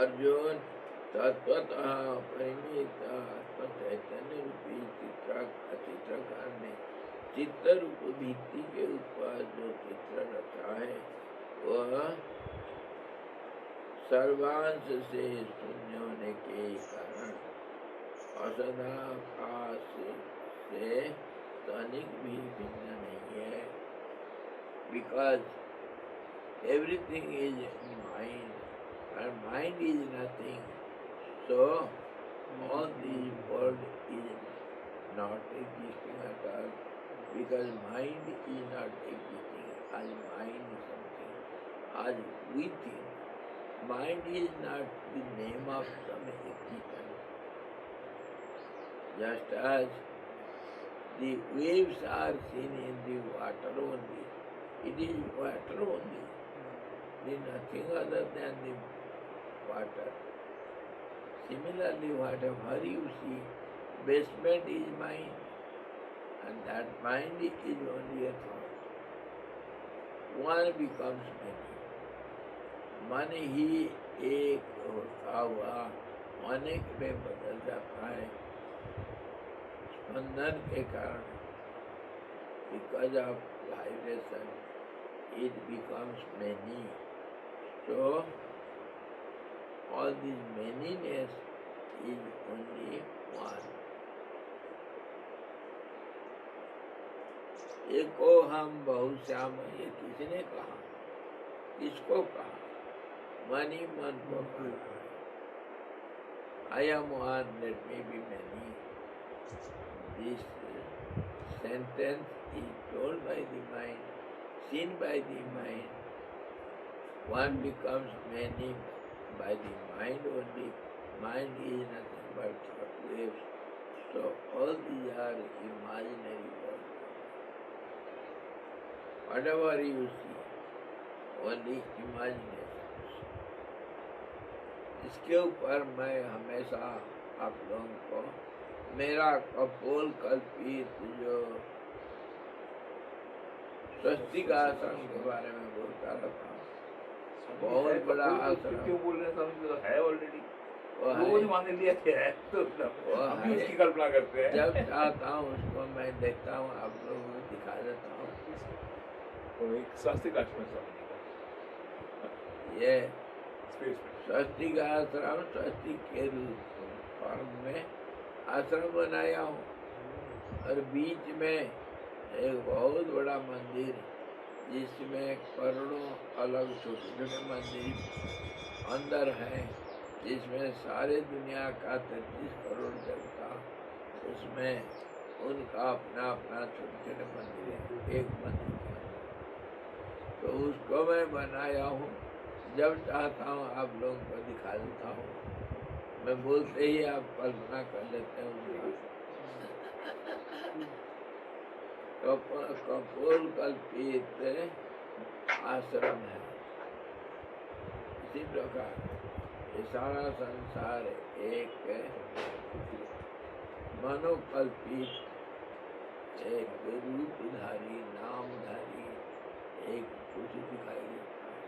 Arjun तत्वतः परिमित आत्म चैतन्य रूपी चित्रकार ने चित्र रूप भित्ति के ऊपर जो चित्र रचा है वह सर्वांश से शून्य होने के कारण असदाकाश से तनिक भी भिन्न नहीं है। Because everything is mind and mind is nothing, so all this world is not existing at all, because mind is not existing as mind is something, as we think. Mind is not the name of some existence. Just as the waves are seen in the water only, it is water only. There is nothing other than the water. Similarly, whatever you see, basement is mind, and that mind is only a thought. One becomes many. मन ही एक होता हुआ अनेक में बदल जाता है स्पंदन के कारण। Because of vibration it becomes many. So all this manyness is only one. एको हम बहुश्याम, ये किसने कहा? किसको कहा? मन ही मन को कहा। I am one, let me be many. This sentence is told by the mind, seen by the mind. One becomes many by the mind only. Mind is nothing but thought waves. So all these are imaginary worlds. Whatever you see, only imagination. इसके ऊपर मैं हमेशा आप लोगों को मेरा कपोल कल्पित जो स्वस्तिक आश्रम के बारे में बोलता रहता हूँ। बहुत बड़ा आश्रम क्यों बोल रहे हैं स्वामी? तो है ऑलरेडी, वो वो है, मान लिया कि है, तो हम भी उसकी कल्पना करते हैं। जब चाहता हूँ उसको मैं देखता हूँ, आप लोगों को दिखा देता हूँ। वो एक स्वास्तिक आश्रम स्वामी जी ये का स्पेस में स्वस्तिक आश्रम स्वस्तिक के रूप फॉर्म में आश्रम बनाया हूँ और बीच में एक बहुत बड़ा मंदिर जिसमें करोड़ों अलग छोटे छोटे मंदिर अंदर हैं, जिसमें सारे दुनिया का 33 करोड़ देवता, उसमें उनका अपना अपना छोटे छोटे मंदिर है एक मंदिर के अंदर। तो उसको मैं बनाया हूँ, जब चाहता हूँ आप लोगों को दिखा देता हूँ। मैं बोलते ही आप कल्पना कर लेते हैं कपोल कल्पित आश्रम है। इसी प्रकार ये सारा संसार एक मनोकल्पित एक रूपधारी नामधारी एक कुछ दिखाई देता है।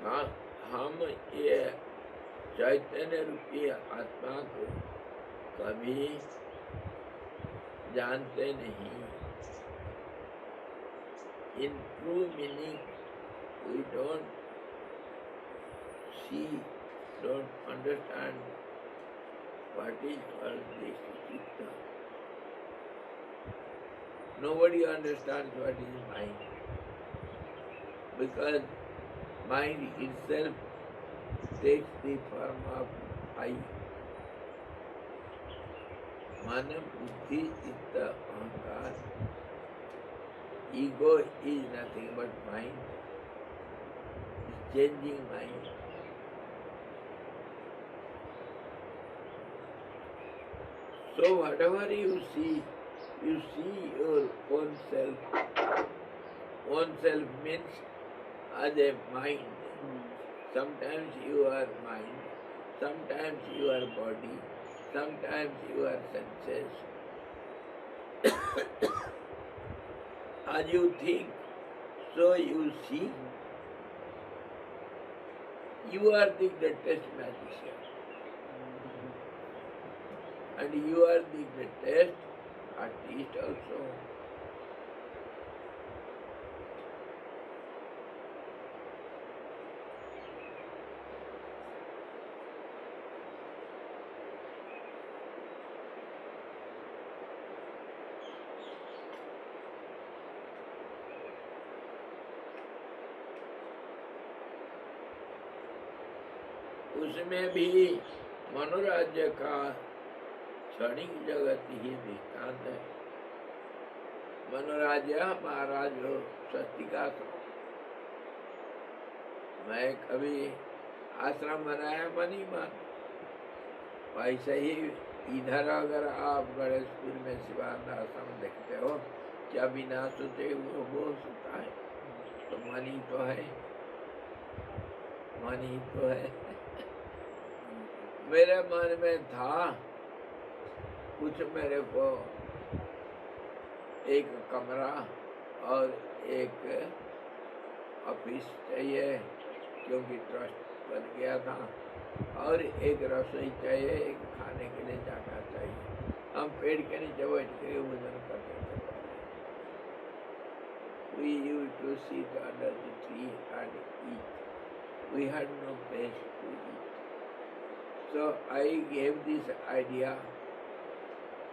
हाँ, हम ये चैतन्य रूपी आत्मा को कभी जानते नहीं। In true meaning, we don't see, don't understand what is called this chitta. Nobody understands what is mind, because mind itself takes the form of I. Mana, buddhi, chitta, ahankar. Ego is nothing but mind, it's changing mind. So whatever you see your own self. Own self means as a mind. Sometimes you are mind, sometimes you are body, sometimes you are senses. As you think, so you see. You are the greatest magician. And you are the greatest artist also. उसमें भी मनोराज्य का क्षणिक जगत ही दृष्टांत है। मनोराज्य हमारा जो स्वस्तिक आश्रम, मैं कभी आश्रम बनाया मन ही मन। वैसे ही इधर अगर आप गणेशपुर में शिवानंद आश्रम देखते हो, क्या बिना सोचे वो हो सकता है? तो मन ही तो है, मन ही तो है। मेरे मन में था कुछ मेरे को एक कमरा और एक ऑफिस चाहिए क्योंकि ट्रस्ट बन गया था, और एक रसोई चाहिए, एक खाने के लिए जगह चाहिए। हम पेड़ के नीचे बैठ के भोजन करते थे। We used to sit under the tree and eat. We had no place to eat. So I gave this idea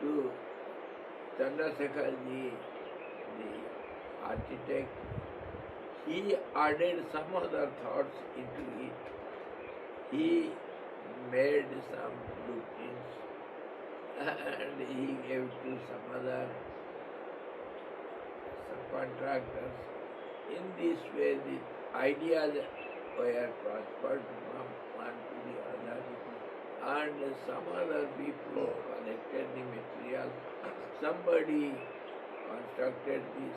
to Chandrasekhar ji, the architect. He added some other thoughts into it. He made some blueprints and he gave to some other subcontractors. In this way, the ideas were transferred from one to the other, and some other people collected the material. Somebody constructed this.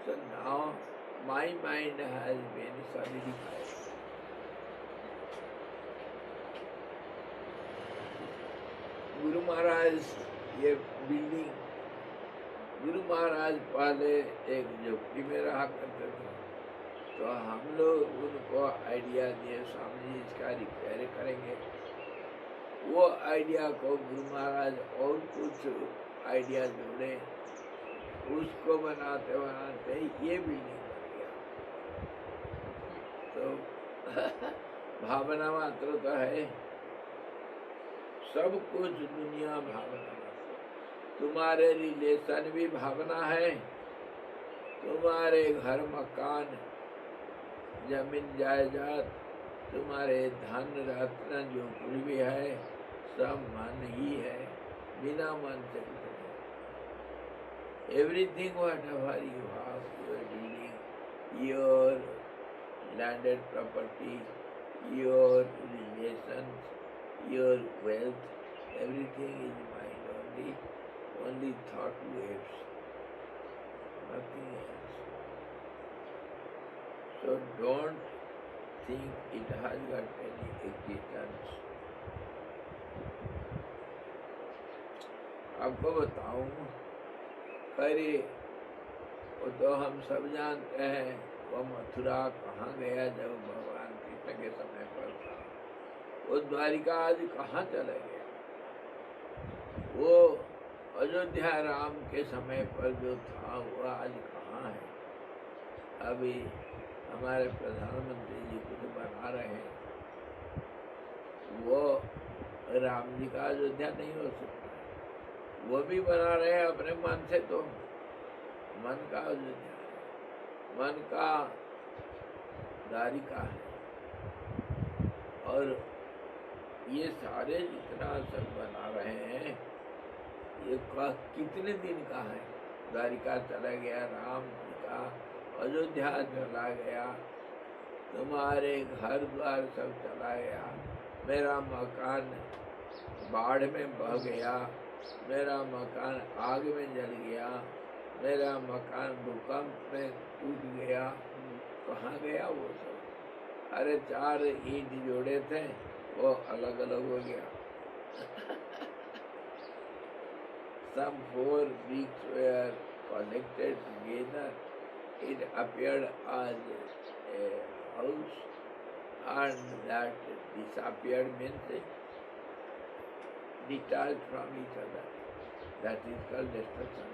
So now my mind has been solidified. Guru Maharaj ये building, Guru Maharaj पहले एक झोपड़ी में रहा करते थे, तो हम लोग उनको आइडिया दिए, स्वामी जी इसका रिपेयर करेंगे। वो आइडिया को गुरु महाराज और कुछ आइडिया जोड़े, उसको बनाते बनाते ये बिल्डिंग बन गया। तो भावना मात्र तो है, सब कुछ दुनिया भावना मात्र। तुम्हारे रिलेशन भी भावना है, तुम्हारे घर मकान जमीन जायदाद, तुम्हारे धन रत्न जो कुछ भी है, सब मन ही है, बिना मन से कुछ नहीं। Everything whatever you have, your building, your landed property, your relations, your wealth, everything is mind only, only thought waves, nothing else. So don't think it has got any existence. आपको बताऊं, अरे वो तो हम सब जानते हैं, वो मथुरा कहाँ गया जब भगवान कृष्ण के समय पर था। वो द्वारिका आज कहाँ चला गया? वो अयोध्या राम के समय पर जो था वो आज कहाँ है? अभी हमारे प्रधानमंत्री जी कुछ बना रहे हैं, वो राम जी का अयोध्या नहीं हो सकता है। वो भी बना रहे हैं अपने मन से, तो मन का अयोध्या है, मन का द्वारिका है। और ये सारे जितना सब बना रहे हैं, ये कितने दिन का है? द्वारिका चला गया, राम जी का अयोध्या चला गया, तुम्हारे घर द्वार सब चला गया, मेरा मकान बाढ़ में बह गया, मेरा मकान आग में जल गया, मेरा मकान भूकंप में टूट गया, कहाँ गया वो सब? अरे 4 ईंट जोड़े थे, वो अलग अलग हो गया। Some 4 bricks were connected together. It appeared as a house, and that disappeared means detached from each other. That is called destruction.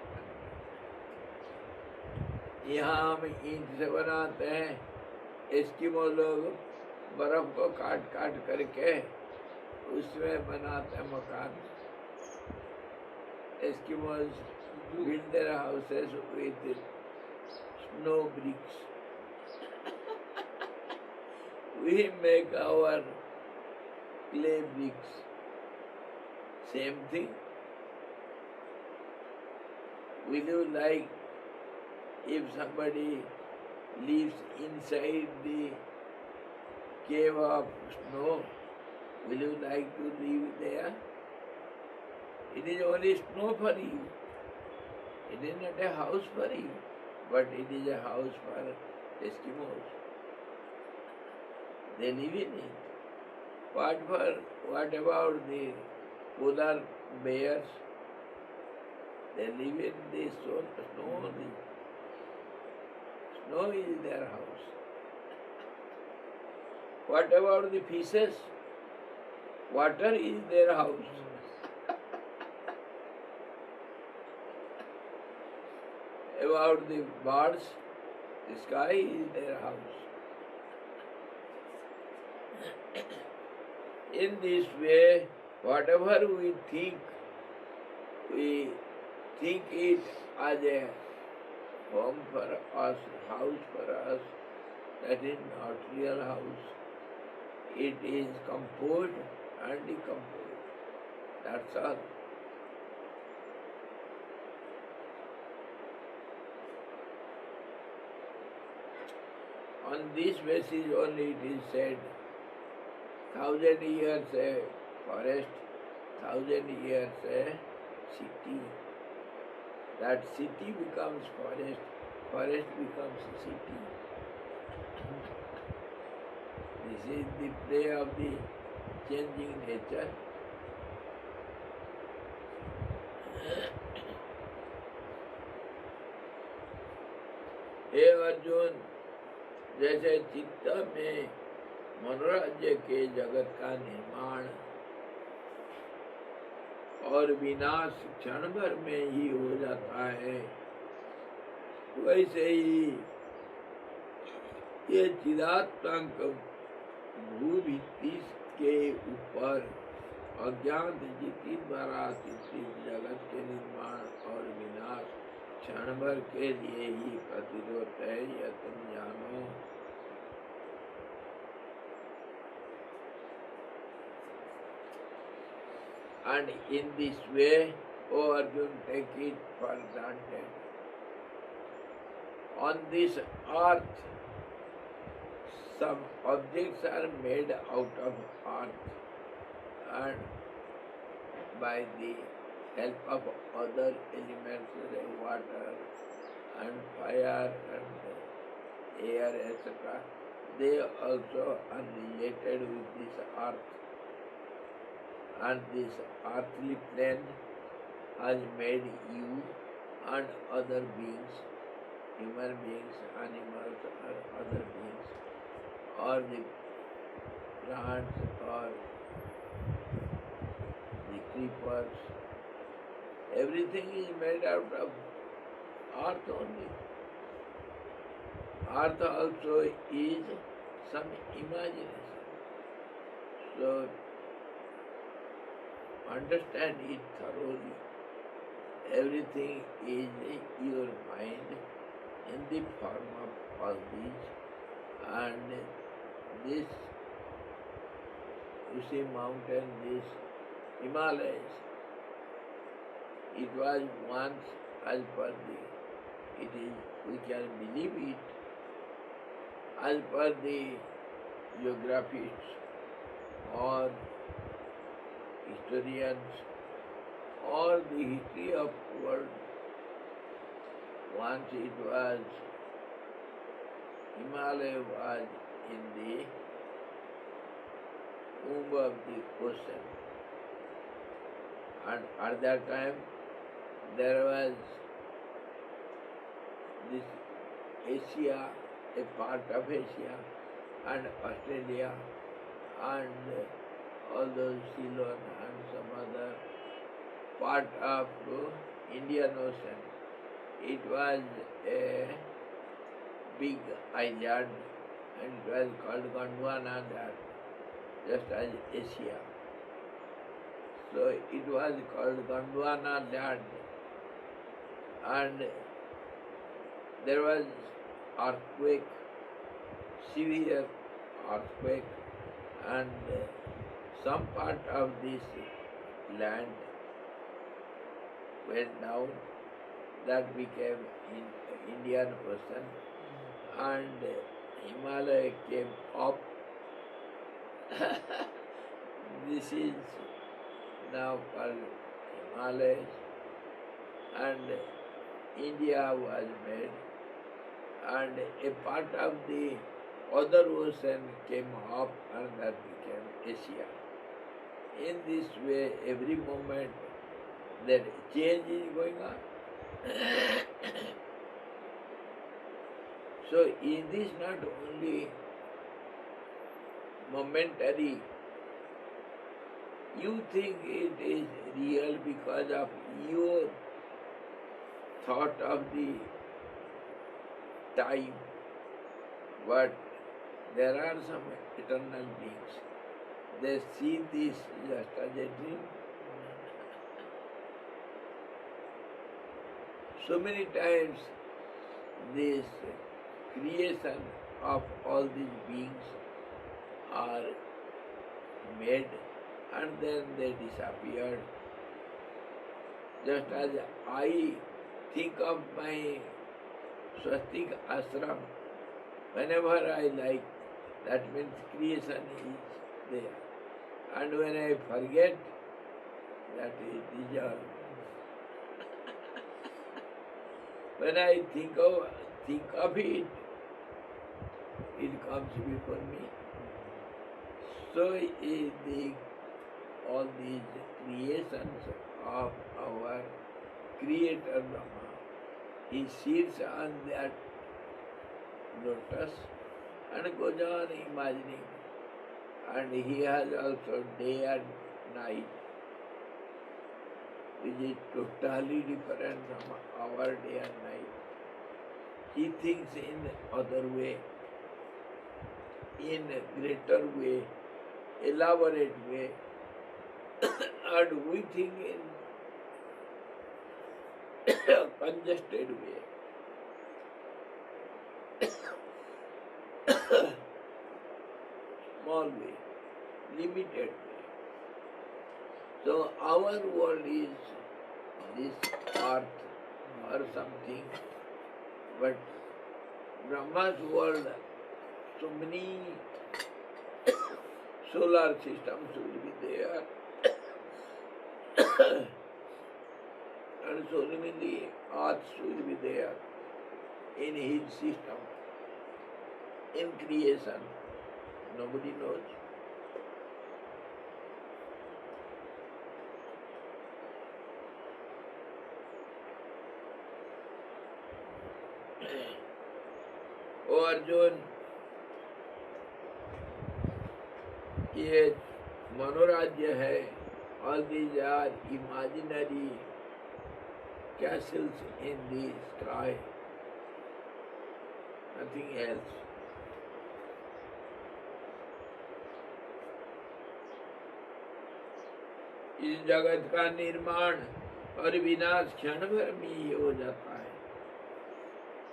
यहाँ हम ईंट से बनाते हैं, एस्किमो लोग बर्फ को काट काट करके उसमें बनाते हैं मकान। Eskimos build their houses with snow bricks. We make our clay bricks. Same thing. Will you like if somebody lives inside the cave of snow, will you like to live there? It is only snow for you. It is not a house for you, but it is a house for Eskimos. They live in it. What about the polar bears? They live in the snow. Snow is their house. What about the fishes? Water is their house. About the birds, the sky is their house. In this way, whatever we think it as a home for us, house for us. That is not real house. It is composed and decomposed. That's all. On this basis only it is said, 1,000 years a forest, 1,000 years a city. That city becomes forest, forest becomes city. This is the play of the changing nature. हे अर्जुन, जैसे चित्त में मनोराज्य के जगत का निर्माण और विनाश क्षण भर में ही हो जाता है, वैसे ही ये चिदात्मक भूभित्ति के ऊपर अज्ञात जिति द्वारा चित्रित जगत के निर्माण और विनाश क्षण भर के लिए ही प्रतिरोध है, यह तुम जानो। And in this way, O Arjun, take it for granted. On this earth, some objects are made out of earth and by the help of other elements like water and fire and air, etc. They also are related with this earth. And this earthly plane has made you and other beings, human beings, animals, or other beings, or the plants, or the creepers. Everything is made out of earth only. Earth also is some imagination. So, understand it thoroughly. Everything is your mind in the form of all these, and this, you see, mountain, this Himalayas, it was once as per the, it is, we can believe it, as per the geographists or historians or the history of world. Once it was, Himalaya was in the womb of the ocean, and at that time there was this Asia, a part of Asia, and Australia, and all those Ceylon and some other part of Indian Ocean. It was a big island and it was called Gondwana there, just as Asia. So it was called Gondwana land, and there was earthquake, severe earthquake, and some part of this land went down, that became in Indian Ocean, and Himalaya came up. This is now called Himalayas, and India was made, and a part of the other ocean came up, and that became Asia. In this way, every moment that change is going on. So is this not only momentary? You think it is real because of your thought of the time, but there are some eternal beings. They see this just as a dream. So many times this creation of all these beings are made and then they disappeared. Just as I think of my Swastik ashram, whenever I like, that means creation is there. And when I forget, that is dissolved. When I think of it, it comes before me. So is all these creations of our Creator Brahma. He sits on that lotus and goes on imagining. And he has also day and night, which is totally different from our day and night. He thinks in other way, in a greater way, elaborate way, and we think in congested way. Small way, limited way. So our world is this earth or something, but Brahma's world, so many solar systems will be there, and so many earths will be there in his system, in creation. Nobody knows. ओ अर्जुन, ये मनोराज्य है. All these are imaginary castles in the sky, nothing else. इस जगत का निर्माण और विनाश क्षण भर में ही हो जाता है.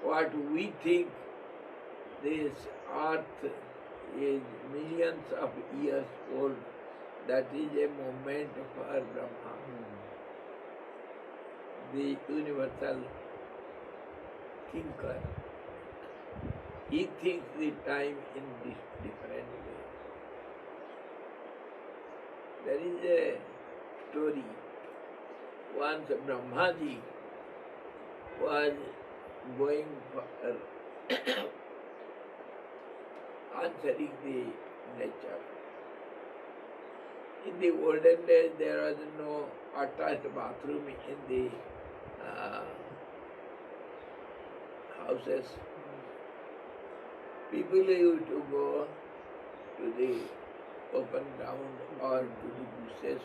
What we think this earth is millions of years old, that is a moment for Brahma, the universal thinker. He thinks the time in this different way. There is a story. Once Brahmaji was going for answering the nature. In the olden days, there was no attached bathroom in the houses. People used to go to the open ground or to the bushes.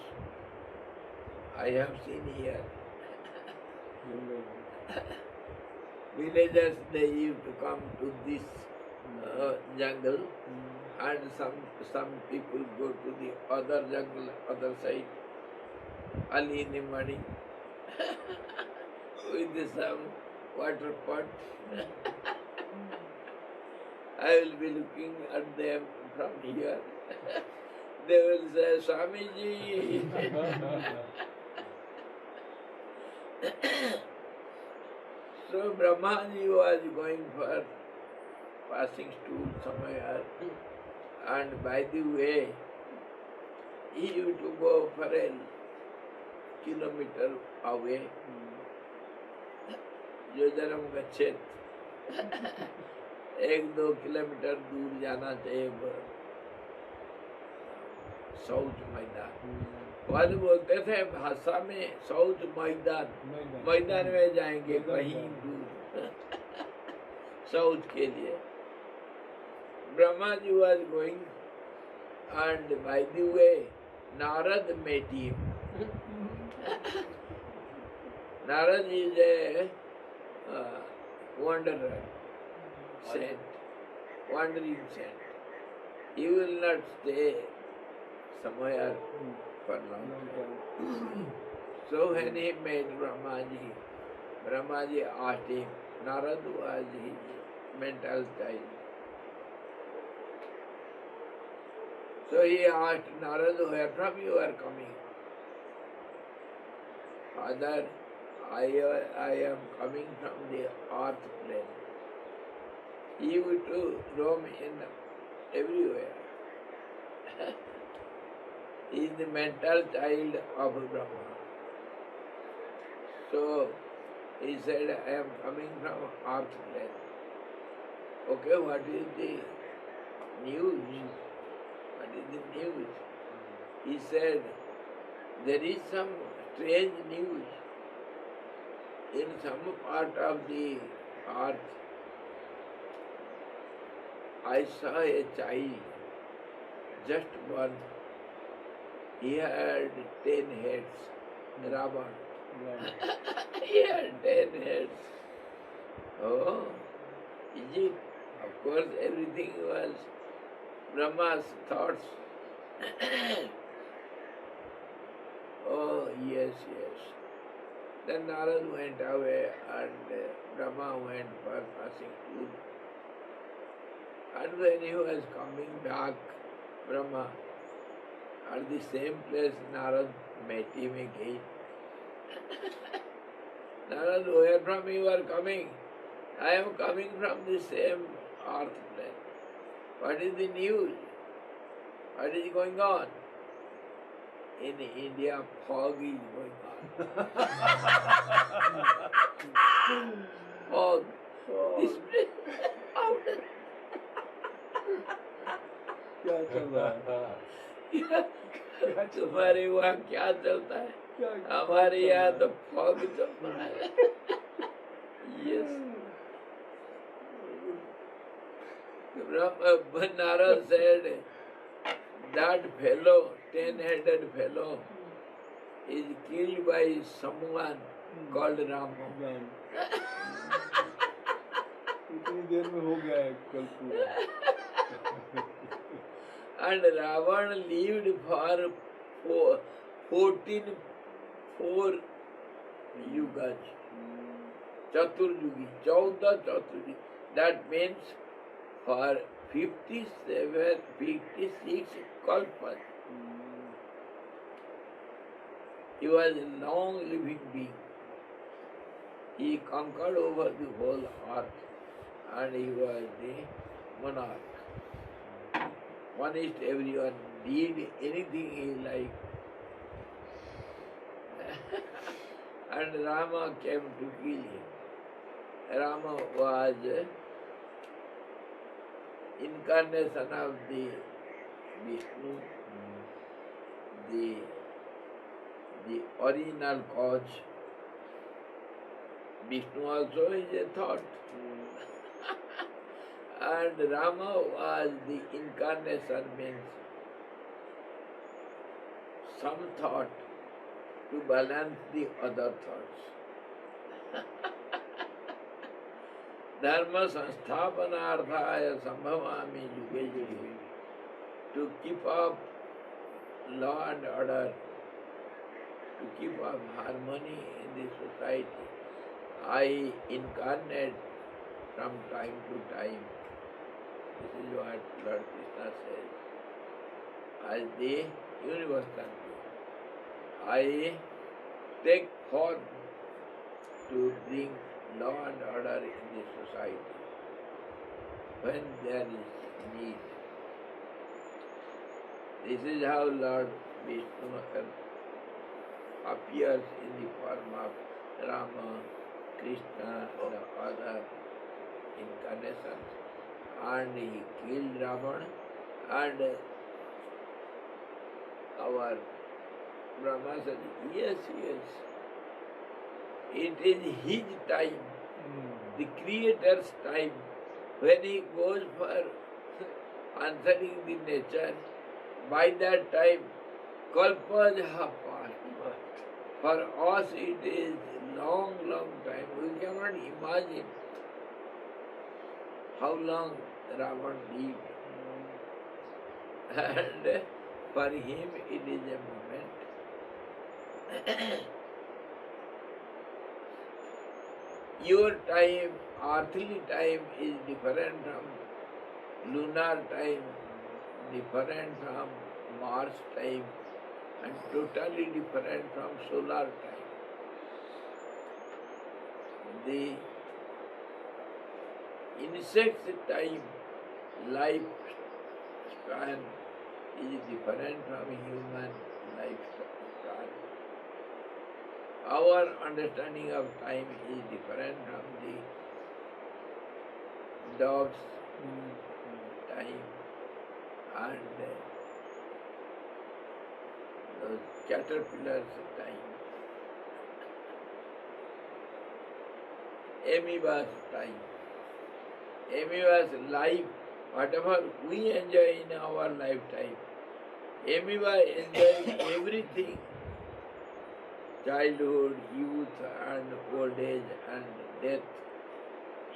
I have seen here. Villagers, they used to come to this jungle, and some people go to the other jungle, other side, early in the morning, with some water pot. I will be looking at them from here. They will say, Swamiji. So Brahmaji was going for passing stool somewhere, and by the way, he used to go for a kilometer away. योजनम गच्छेत, 1-2 kilometre दूर जाना चाहिए south मैदान. पहले बोलते थे भाषा में south मैदान, मैदान में जाएंगे कहीं दूर साउथ के लिए. Brahma ji was going, and by the way, Narad met him. Narad is a wanderer, saint, wandering saint. He will not stay somewhere for long time. So when he met Brahmaji asked him, Narad was his mental child. So he asked Narad, where from you are coming? Father, I am coming from the earth plane. He used to roam in everywhere. He is the mental child of Brahma. So he said, I am coming from earth plane. Okay, what is the news? What is the news? He said, there is some strange news in some part of the earth. I saw a child, just born. He had 10 heads, Ravan. He had 10 heads. Oh, is it? Of course, everything was Brahma's thoughts. Oh, yes. Then Narad went away and Brahma went for passing food. And when he was coming back, Brahma, at the same place, Narad met him again. Narad, where from you are coming? I am coming from the same earth plane. What is the news? What is going on? In India, fog is going on. Fog. This place, outer. क्या चल रहा है? तुम्हारे वहाँ क्या चलता है? हमारे यहाँ तो फॉग चल रहा है. Yes. Narad said, that fellow, 10-headed fellow, is killed by someone called Rama. इतनी देर में हो गया है कल पूरा. And Ravan lived for 4 yugas. Chaturjugi, 14 Chaturjugi. That means for 56 kalpas. He was a long living being. He conquered over the whole earth and he was the monarch. Punished everyone, did anything he liked. And Rama came to kill him. Rama was incarnation of the Vishnu, the original cause. Vishnu also is a thought. And Rama was the incarnation, means some thought to balance the other thoughts. Dharma sansthapanarthaya sambhavami yuge yuge. To keep up law and order, to keep up harmony in the society, I incarnate from time to time. This is what Lord Krishna says. As the universal being, I take form to bring law and order in the society when there is need. This is how Lord Vishnu appears in the form of Rama, Krishna, and other incarnations. And he killed Ravan, and our Brahma said, yes, yes. It is his time, the creator's time, when he goes for answering the nature. By that time, kalpas have passed. For us it is long, long time. We cannot imagine how long Ravan lived. And for him it is a moment. Your time, earthly time is different from lunar time, different from Mars time, and totally different from solar time. The insect's time, lifespan is different from human lifespan. Our understanding of time is different from the dog's time and those caterpillars' time, amoeba's time, amoeba's life, whatever we enjoy in our lifetime, amoeba enjoys everything, childhood, youth and old age and death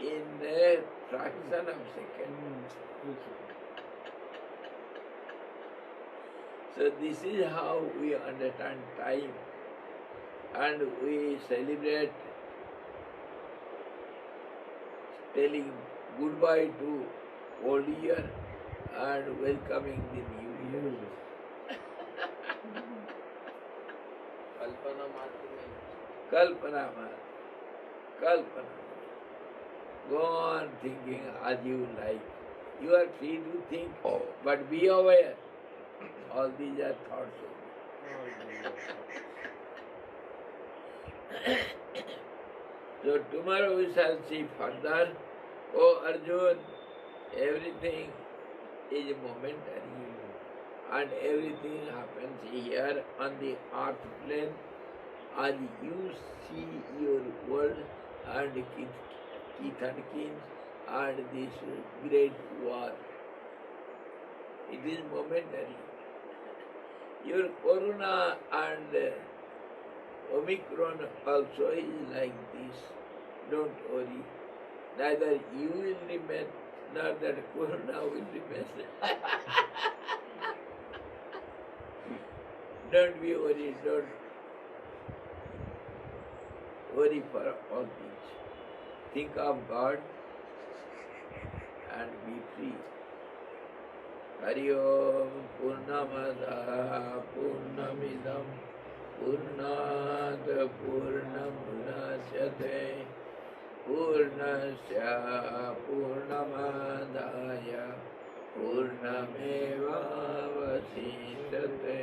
in a fraction of a second. So this is how we understand time, and we celebrate telling goodbye to old year and welcoming the new year. कल्पना मात्र में Kalpana mat, kalpana. Go on thinking as you like. You are free to think, but be aware. All these are thoughts only. So tomorrow we shall see further. Oh Arjun, everything is momentary and everything happens here on the earth plane as you see your world and Keith and Kings and this great war. It is momentary. Your corona and Omicron also is like this. Don't worry. Neither you will remain, nor that corona will remain. Don't be worried. Don't worry for all things. Think of God and be free. Hari Om Purnamada Purnamidam Purnat Purnamudachyate Purnasya Purnamadaya Purnamevavasishyate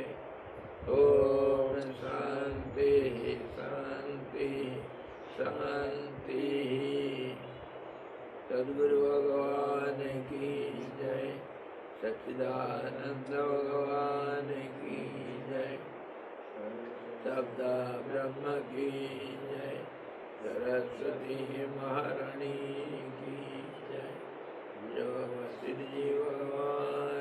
Om Shanti Shanti Shanti Sadguru Bhagavan ki jai Satchidananda Bhagavan ki jai Sabda Brahma ki jai Saraswati Maharani ki jai Jagavati Ji Bhagavan